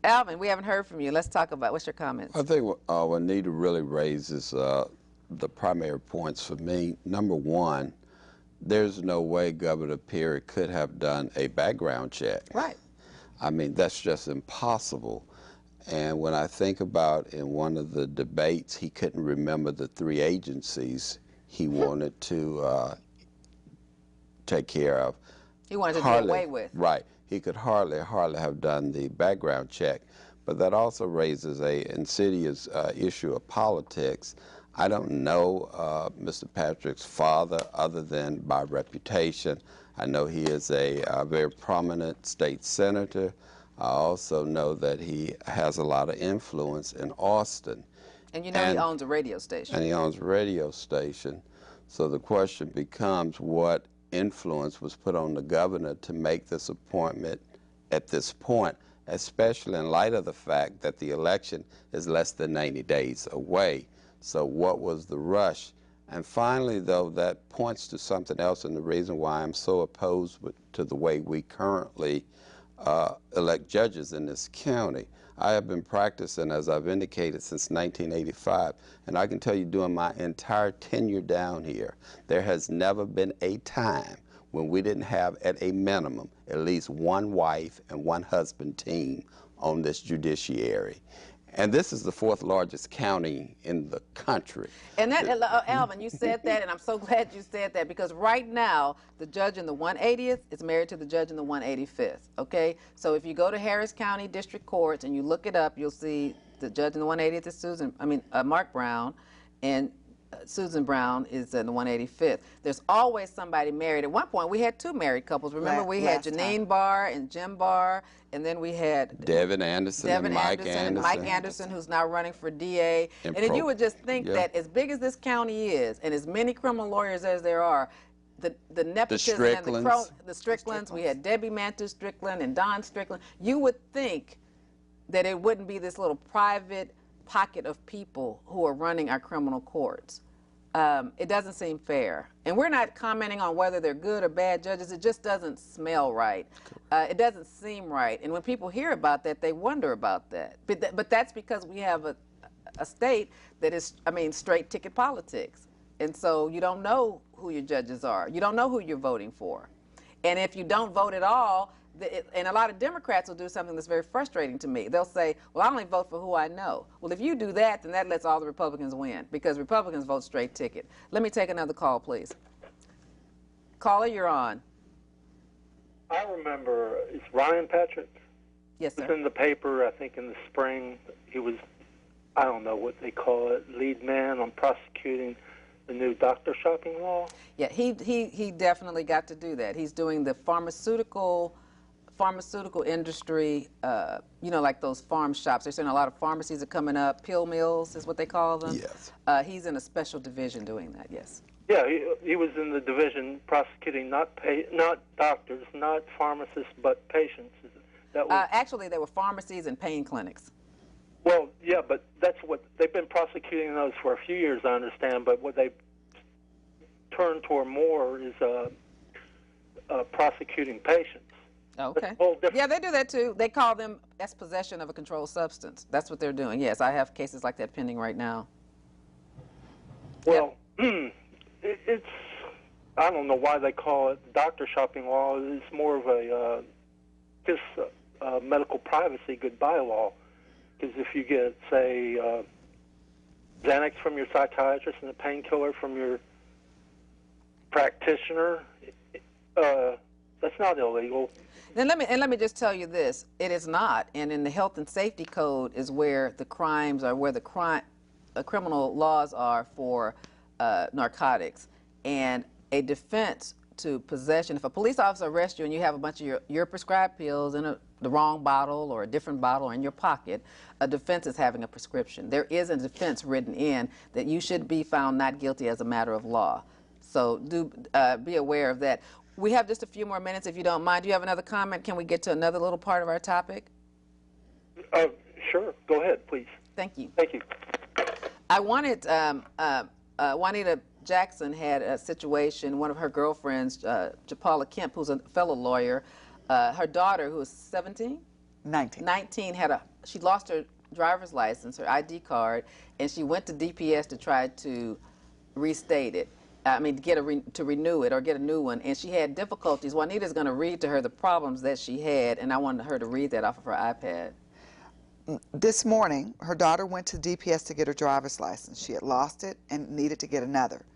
[SPEAKER 1] Alvin, we haven't heard from you. Let's talk about, what's your comments?
[SPEAKER 3] I think Juanita really raises the primary points for me. Number one, there's no way Governor Perry could have done a background check.
[SPEAKER 1] Right.
[SPEAKER 3] I mean, that's just impossible. And when I think about in one of the debates, he couldn't remember the 3 agencies he wanted to take care of.
[SPEAKER 1] He wanted to get away with.
[SPEAKER 3] Right. He could hardly have done the background check. But that also raises a insidious issue of politics. I don't know Mr. Patrick's father other than by reputation. I know he is a very prominent state senator. I also know that he has a lot of influence in Austin.
[SPEAKER 1] And you know he owns a radio station.
[SPEAKER 3] And he owns a radio station. So the question becomes, what influence was put on the governor to make this appointment at this point, especially in light of the fact that the election is less than 90 days away. So what was the rush? And finally, though, that points to something else, and the reason why I'm so opposed to the way we currently elect judges in this county. I have been practicing, as I've indicated, since 1985, and I can tell you during my entire tenure down here, there has never been a time when we didn't have, at a minimum, at least one wife and one husband team on this judiciary. And this is the 4th largest county in the country.
[SPEAKER 1] And that, Alvin, you said that, and I'm so glad you said that, because right now, the judge in the 180th is married to the judge in the 185th, okay? So if you go to Harris County District Courts and you look it up, you'll see the judge in the 180th is Mark Brown, and Susan Brown is in the 185th. There's always somebody married. At one point, we had 2 married couples. Remember, we had Janine Barr and Jim Barr, and then we had
[SPEAKER 3] Devin Anderson and Mike
[SPEAKER 1] Anderson, who's now running for DA. And if you would just think that as big as this county is, and as many criminal lawyers as there are, the nepotism and the Stricklands, we had Debbie Mantu Strickland and Don Strickland, you would think that it wouldn't be this little private pocket of people who are running our criminal courts. It doesn't seem fair. And we're not commenting on whether they're good or bad judges. It just doesn't smell right. It doesn't seem right. And when people hear about that, they wonder about that. But that's because we have a state that is, straight ticket politics. And so you don't know who your judges are. You don't know who you're voting for. And if you don't vote at all, and a lot of Democrats will do something that's very frustrating to me. They'll say, well, I only vote for who I know. Well, if you do that, then that lets all the Republicans win, because Republicans vote straight ticket. Let me take another call, please. Caller, you're on.
[SPEAKER 4] I remember, it's Ryan Patrick.
[SPEAKER 1] Yes, sir.
[SPEAKER 4] It was in the paper, I think in the spring. He was, I don't know what they call it, lead man on prosecuting the new doctor shopping law.
[SPEAKER 1] Yeah, he definitely got to do that. He's doing the pharmaceutical industry, like those farm shops. They're saying a lot of pharmacies are coming up. Pill mills is what they call them.
[SPEAKER 3] Yes.
[SPEAKER 1] He's in a special division doing that, yes.
[SPEAKER 4] Yeah, he was in the division prosecuting not doctors, not pharmacists, but patients. That was,
[SPEAKER 1] actually, they were pharmacies and pain clinics.
[SPEAKER 4] Well, yeah, but that's what they've been prosecuting those for a few years, I understand. But what they've turned toward more is prosecuting patients.
[SPEAKER 1] Okay. Yeah, they do that too. They call them possession of a controlled substance. That's what they're doing. Yes, I have cases like that pending right now.
[SPEAKER 4] Well, it's, I don't know why they call it doctor shopping law. It's more of a just medical privacy goodbye law. Because if you get, say, Xanax from your psychiatrist and a painkiller from your practitioner, that's not illegal.
[SPEAKER 1] Then let me just tell you this: it is not. And in the Health and Safety Code is where the crimes are, where the criminal laws are for narcotics. And a defense to possession. If a police officer arrests you and you have a bunch of your prescribed pills in the wrong bottle or a different bottle in your pocket, a defense is having a prescription. There is a defense written in that you should be found not guilty as a matter of law. So do be aware of that. We have just a few more minutes, if you don't mind. Do you have another comment? Can we get to another little part of our topic?
[SPEAKER 4] Sure. Go ahead, please.
[SPEAKER 1] Thank you.
[SPEAKER 4] Thank you.
[SPEAKER 1] I wanted, Juanita Jackson had a situation, one of her girlfriends, Paula Kemp, who's a fellow lawyer, her daughter, who was 17? 19, she lost her driver's license, her ID card, and she went to DPS to try to restate it. I mean, to renew it or get a new one, and she had difficulties. Juanita's going to read to her the problems that she had, and I wanted her to read that off of her iPad.
[SPEAKER 2] This morning, her daughter went to DPS to get her driver's license. She had lost it and needed to get another.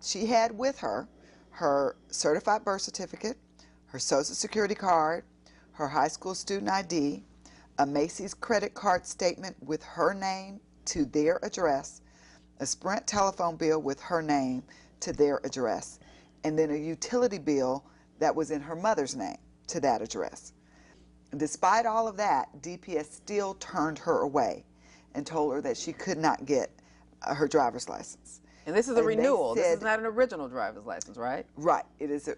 [SPEAKER 2] She had with her her certified birth certificate, her Social Security card, her high school student ID, a Macy's credit card statement with her name to their address, a Sprint telephone bill with her name to their address, and then a utility bill that was in her mother's name to that address. Despite all of that, DPS still turned her away and told her that she could not get her driver's license.
[SPEAKER 1] And this is a renewal. This is not an original driver's license, right?
[SPEAKER 2] Right. It is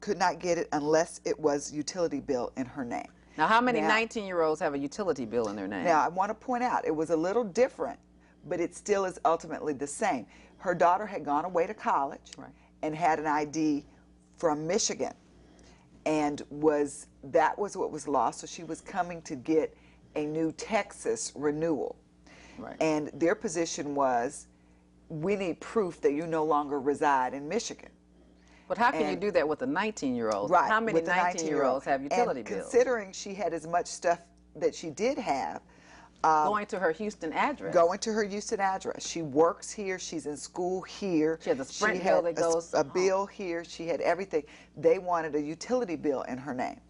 [SPEAKER 2] could not get it unless it was utility bill in her name.
[SPEAKER 1] Now, how many 19-year-olds have a utility bill in their name?
[SPEAKER 2] Now, I want to point out, it was a little different, but it still is ultimately the same. Her daughter had gone away to college and had an ID from Michigan, and that was what was lost, so she was coming to get a new Texas renewal. Right. And their position was, we need proof that you no longer reside in Michigan.
[SPEAKER 1] But how can you do that with a 19-year-old?
[SPEAKER 2] Right.
[SPEAKER 1] How many 19-year-olds have utility bills?
[SPEAKER 2] Considering she had as much stuff that she did have,
[SPEAKER 1] going to her Houston address.
[SPEAKER 2] Going to her Houston address. She works here. She's in school here.
[SPEAKER 1] She has a Sprint bill that goes.
[SPEAKER 2] A bill here. She had everything. They wanted a utility bill in her name.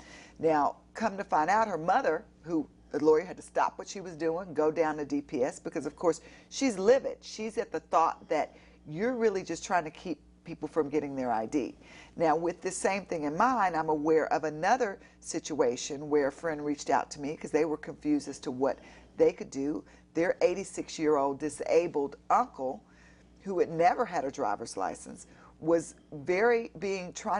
[SPEAKER 2] Now, come to find out, her mother, who the lawyer had to stop what she was doing, go down to DPS, because of course she's livid. She's at the thought that you're really just trying to keep people from getting their ID. Now, with this same thing in mind, I'm aware of another situation where a friend reached out to me because they were confused as to what they could do. Their 86-year-old disabled uncle, who had never had a driver's license, was trying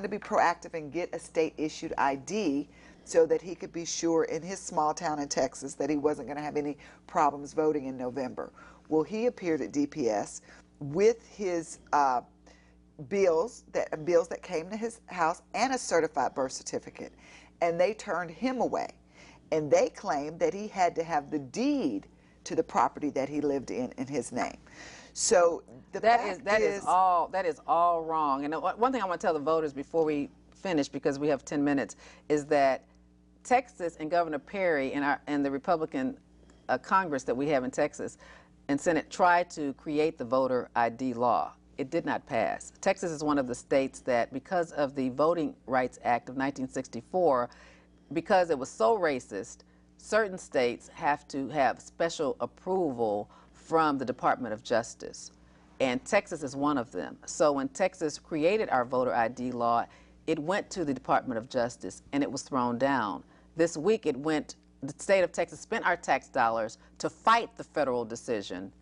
[SPEAKER 2] to be proactive and get a state-issued ID so that he could be sure in his small town in Texas that he wasn't going to have any problems voting in November. Well, he appeared at DPS with his bills that came to his house and a certified birth certificate, and they turned him away. And they claimed that he had to have the deed to the property that he lived in his name. So that is all wrong. And one thing I want to tell the voters before we finish, because we have 10 minutes, is that Texas and Governor Perry and the Republican Congress that we have in Texas and Senate tried to create the voter ID law. It did not pass. Texas is one of the states that, because of the Voting Rights Act of 1964, because it was so racist, certain states have to have special approval from the Department of Justice. And Texas is one of them. So when Texas created our voter ID law, it went to the Department of Justice and it was thrown down. This week the state of Texas spent our tax dollars to fight the federal decision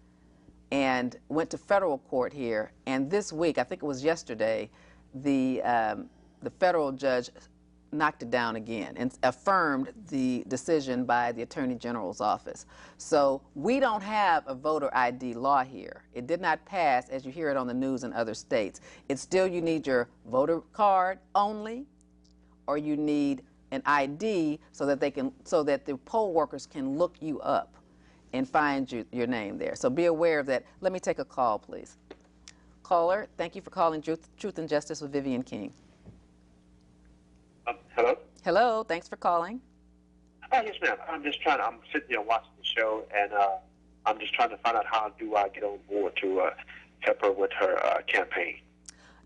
[SPEAKER 2] and went to federal court here. And this week, I think it was yesterday, the federal judge knocked it down again and affirmed the decision by the Attorney General's office. So we don't have a voter ID law here. It did not pass as you hear it on the news in other states. It's still, you need your voter card only, or you need an ID so that the poll workers can look you up.
[SPEAKER 1] and find your name there. So be aware of that. Let me take a call, please. Caller, thank you for calling Truth and Justice with Vivian King.
[SPEAKER 9] Hello?
[SPEAKER 1] Hello, thanks for calling.
[SPEAKER 9] Oh, yes, ma'am. I'm sitting here watching the show, and I'm just trying to find out how do I get on board to help her with her campaign.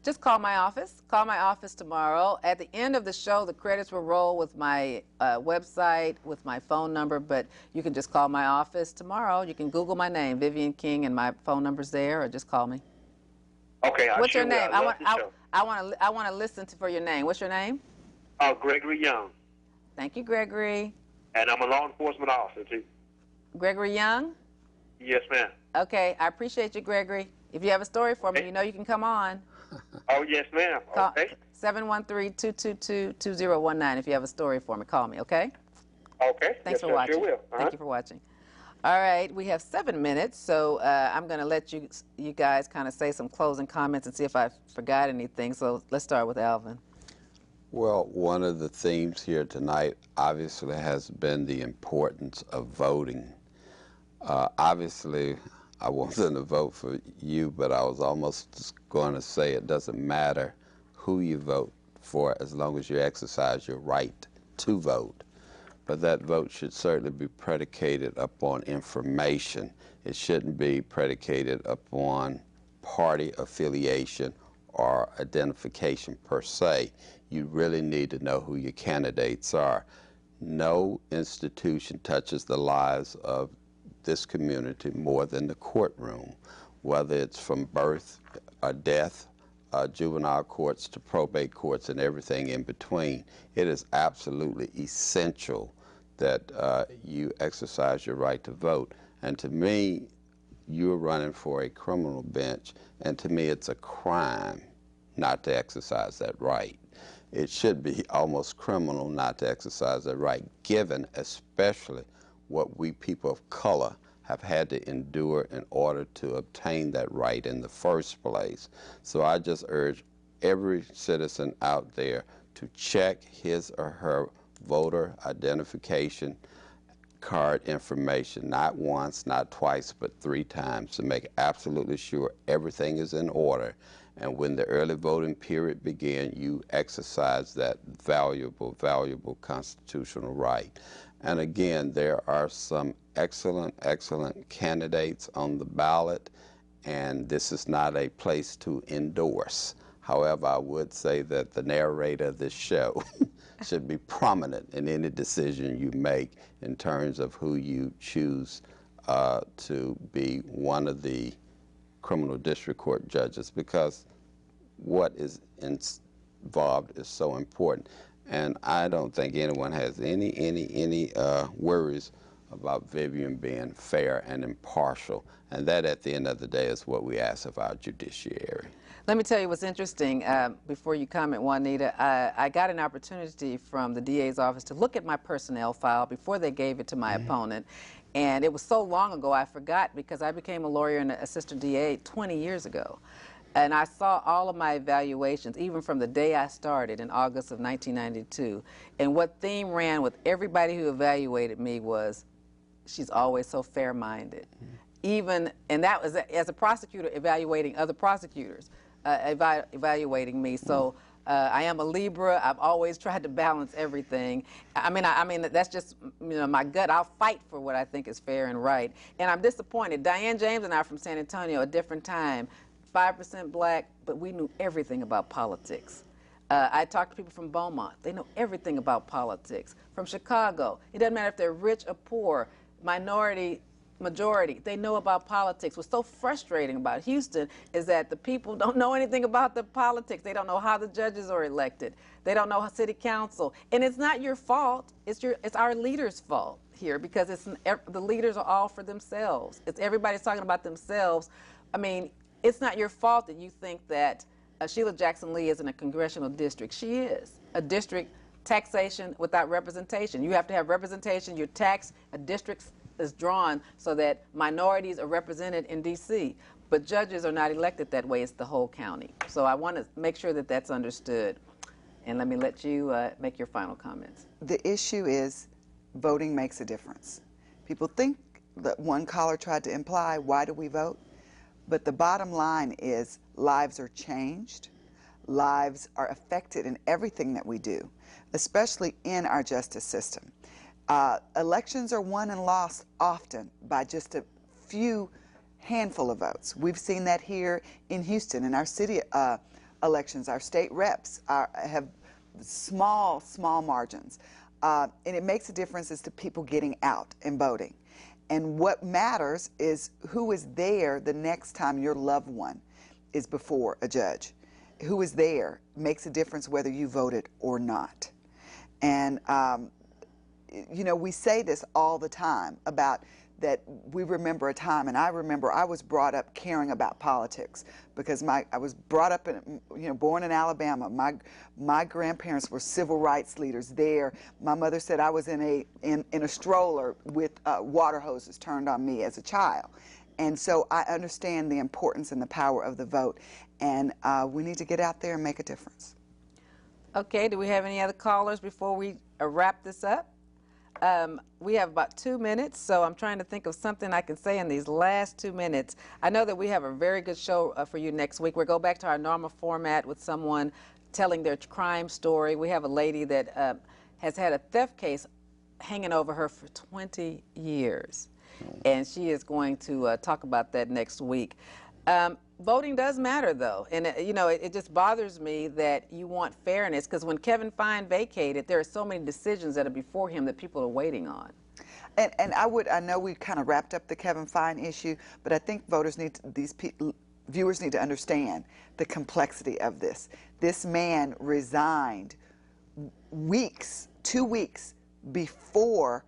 [SPEAKER 1] Just call my office. Call my office tomorrow. At the end of the show, the credits will roll with my website, with my phone number, but you can just call my office tomorrow. You can Google my name, Vivian King, and my phone number's there, or just call me.
[SPEAKER 9] Okay,
[SPEAKER 1] What's your name?
[SPEAKER 9] I
[SPEAKER 1] want to listen for your name. What's your name?
[SPEAKER 9] Gregory Young.
[SPEAKER 1] Thank you, Gregory.
[SPEAKER 9] And I'm a law enforcement officer, too.
[SPEAKER 1] Gregory Young?
[SPEAKER 9] Yes, ma'am.
[SPEAKER 1] Okay, I appreciate you, Gregory. If you have a story for me, you know you can come on.
[SPEAKER 9] Oh, yes, ma'am. Okay.
[SPEAKER 1] 713-222-2019. If you have a story for me, call me, okay?
[SPEAKER 9] Okay.
[SPEAKER 1] Thanks
[SPEAKER 9] yes,
[SPEAKER 1] for watching.
[SPEAKER 9] Sure will.
[SPEAKER 1] Thank you for watching. All right, we have 7 minutes, so I'm going to let you guys kind of say some closing comments and see if I forgot anything. So let's start with Alvin.
[SPEAKER 3] Well, one of the themes here tonight obviously has been the importance of voting. Obviously, I wasn't to vote for you, but I was almost just going to say it doesn't matter who you vote for as long as you exercise your right to vote. But that vote should certainly be predicated upon information. It shouldn't be predicated upon party affiliation or identification per se. You really need to know who your candidates are. No institution touches the lives of this community more than the courtroom, whether it's from birth or death, juvenile courts to probate courts and everything in between. It is absolutely essential that you exercise your right to vote. And to me, you're running for a criminal bench, and to me it's a crime not to exercise that right. It should be almost criminal not to exercise that right, given especially what we people of color have had to endure in order to obtain that right in the first place. So I just urge every citizen out there to check his or her voter identification card information, not once, not twice, but 3 times, to make absolutely sure everything is in order. And when the early voting period begins, you exercise that valuable, valuable constitutional right. And again, there are some excellent, excellent candidates on the ballot, and this is not a place to endorse. However, I would say that the narrator of this show should be prominent in any decision you make in terms of who you choose to be one of the criminal district court judges, because what is involved is so important. And I don't think anyone has any worries about Vivian being fair and impartial. And that, at the end of the day, is what we ask of our judiciary.
[SPEAKER 1] Let me tell you what's interesting. Before you comment, Juanita, I got an opportunity from the DA's office to look at my personnel file before they gave it to my opponent. And it was so long ago I forgot, because I became a lawyer and an assistant DA 20 years ago. And I saw all of my evaluations, even from the day I started in August of 1992. And what theme ran with everybody who evaluated me was, she's always so fair-minded. Even, and that was as a prosecutor evaluating other prosecutors, evaluating me. So I am a Libra. I've always tried to balance everything. I mean, that's just, my gut. I'll fight for what I think is fair and right. And I'm disappointed. Diane James and I are from San Antonio, a different time. 5% black, but we knew everything about politics. I talked to people from Beaumont. They know everything about politics. From Chicago, it doesn't matter if they're rich or poor, minority, majority, they know about politics. What's so frustrating about Houston is that the people don't know anything about the politics. They don't know how the judges are elected. They don't know how city council. And it's not your fault. It's our leaders' fault here, because the leaders are all for themselves. Everybody's talking about themselves. I mean, it's not your fault that you think that Sheila Jackson Lee is in a congressional district. She is. A district, taxation without representation. You have to have representation. Your tax, a district is drawn so that minorities are represented in D.C. But judges are not elected that way. It's the whole county. So I want to make sure that that's understood. And let me let you make your final comments.
[SPEAKER 2] The issue is voting makes a difference. People think that one caller tried to imply, why do we vote? But the bottom line is lives are changed. Lives are affected in everything that we do, especially in our justice system. Elections are won and lost often by just a few handful of votes. We've seen that here in Houston in our city elections. Our state reps have small margins. And it makes a difference as to people getting out and voting. And what matters is who is there the next time your loved one is before a judge. Who is there makes a difference whether you voted or not. And, you know, we say this all the time about that we remember a time, and I remember I was brought up caring about politics because I was brought up in, you know, born in Alabama. My grandparents were civil rights leaders there. My mother said I was in a stroller with water hoses turned on me as a child. And so I understand the importance and the power of the vote, and we need to get out there and make a difference.
[SPEAKER 1] Okay, do we have any other callers before we wrap this up? We have about 2 minutes, so I'm trying to think of something I can say in these last 2 minutes. I know that we have a very good show for you next week. We'll go back to our normal format with someone telling their crime story. We have a lady that has had a theft case hanging over her for 20 years, and she is going to talk about that next week. Voting does matter, though, and you know, it just bothers me that you want fairness, because when Kevin Fine vacated, there are so many decisions that are before him that people are waiting on.
[SPEAKER 2] And I know we kind of wrapped up the Kevin Fine issue, but I think voters need to, viewers need to understand the complexity of this. This man resigned 2 weeks before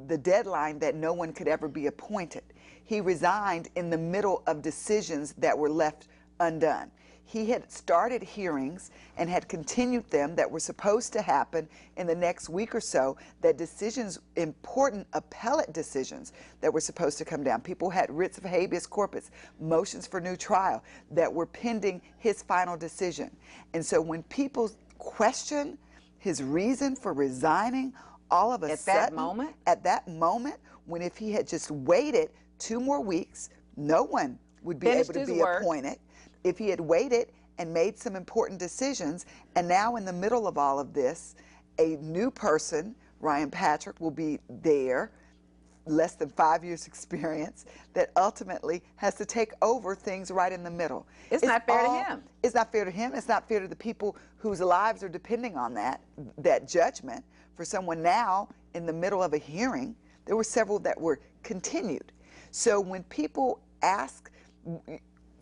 [SPEAKER 2] the deadline that no one could ever be appointed. He resigned in the middle of decisions that were left undone. He had started hearings and had continued them that were supposed to happen in the next week or so, that decisions, important appellate decisions that were supposed to come down. People had writs of habeas corpus, motions for new trial that were pending his final decision. And so when people question his reason for resigning, all of a sudden, at that moment, when if he had just waited 2 more weeks, no one would be able to be appointed. If he had waited and made some important decisions, and now in the middle of all of this, a new person, Ryan Patrick, will be there, less than 5 years experience, that ultimately has to take over things right in the middle.
[SPEAKER 1] It's not fair to him.
[SPEAKER 2] It's not fair to him. It's not fair to the people whose lives are depending on that judgment. For someone now in the middle of a hearing, there were several that were continued. So when people ask,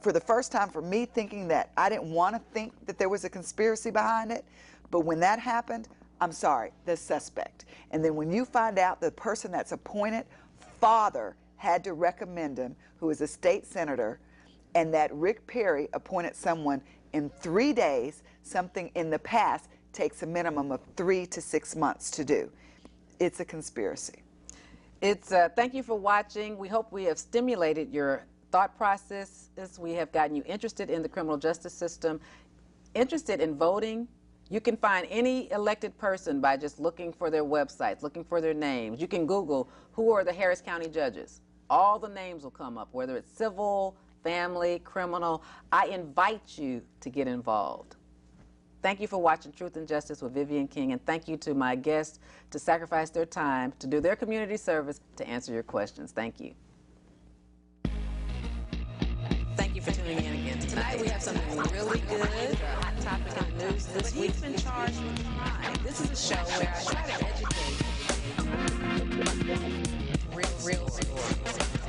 [SPEAKER 2] for the first time for me, thinking that I didn't want to think that there was a conspiracy behind it, but when that happened, I'm sorry, that's suspect. And then when you find out the person that's appointed, father had to recommend him, who is a state senator, and that Rick Perry appointed someone in 3 days, something in the past takes a minimum of 3 to 6 months to do. It's a conspiracy.
[SPEAKER 1] Thank you for watching. We hope we have stimulated your thought processes. We have gotten you interested in the criminal justice system, interested in voting. You can find any elected person by just looking for their websites, looking for their names. You can Google who are the Harris County judges. All the names will come up, whether it's civil, family, criminal. I invite you to get involved. Thank you for watching Truth and Justice with Vivian King, and thank you to my guests to sacrifice their time to do their community service to answer your questions. Thank you. Thank you for tuning in again. Tonight we have something really good, a hot topic in the news this week. He's been charged with crime. This is a show where I try to educate real stories.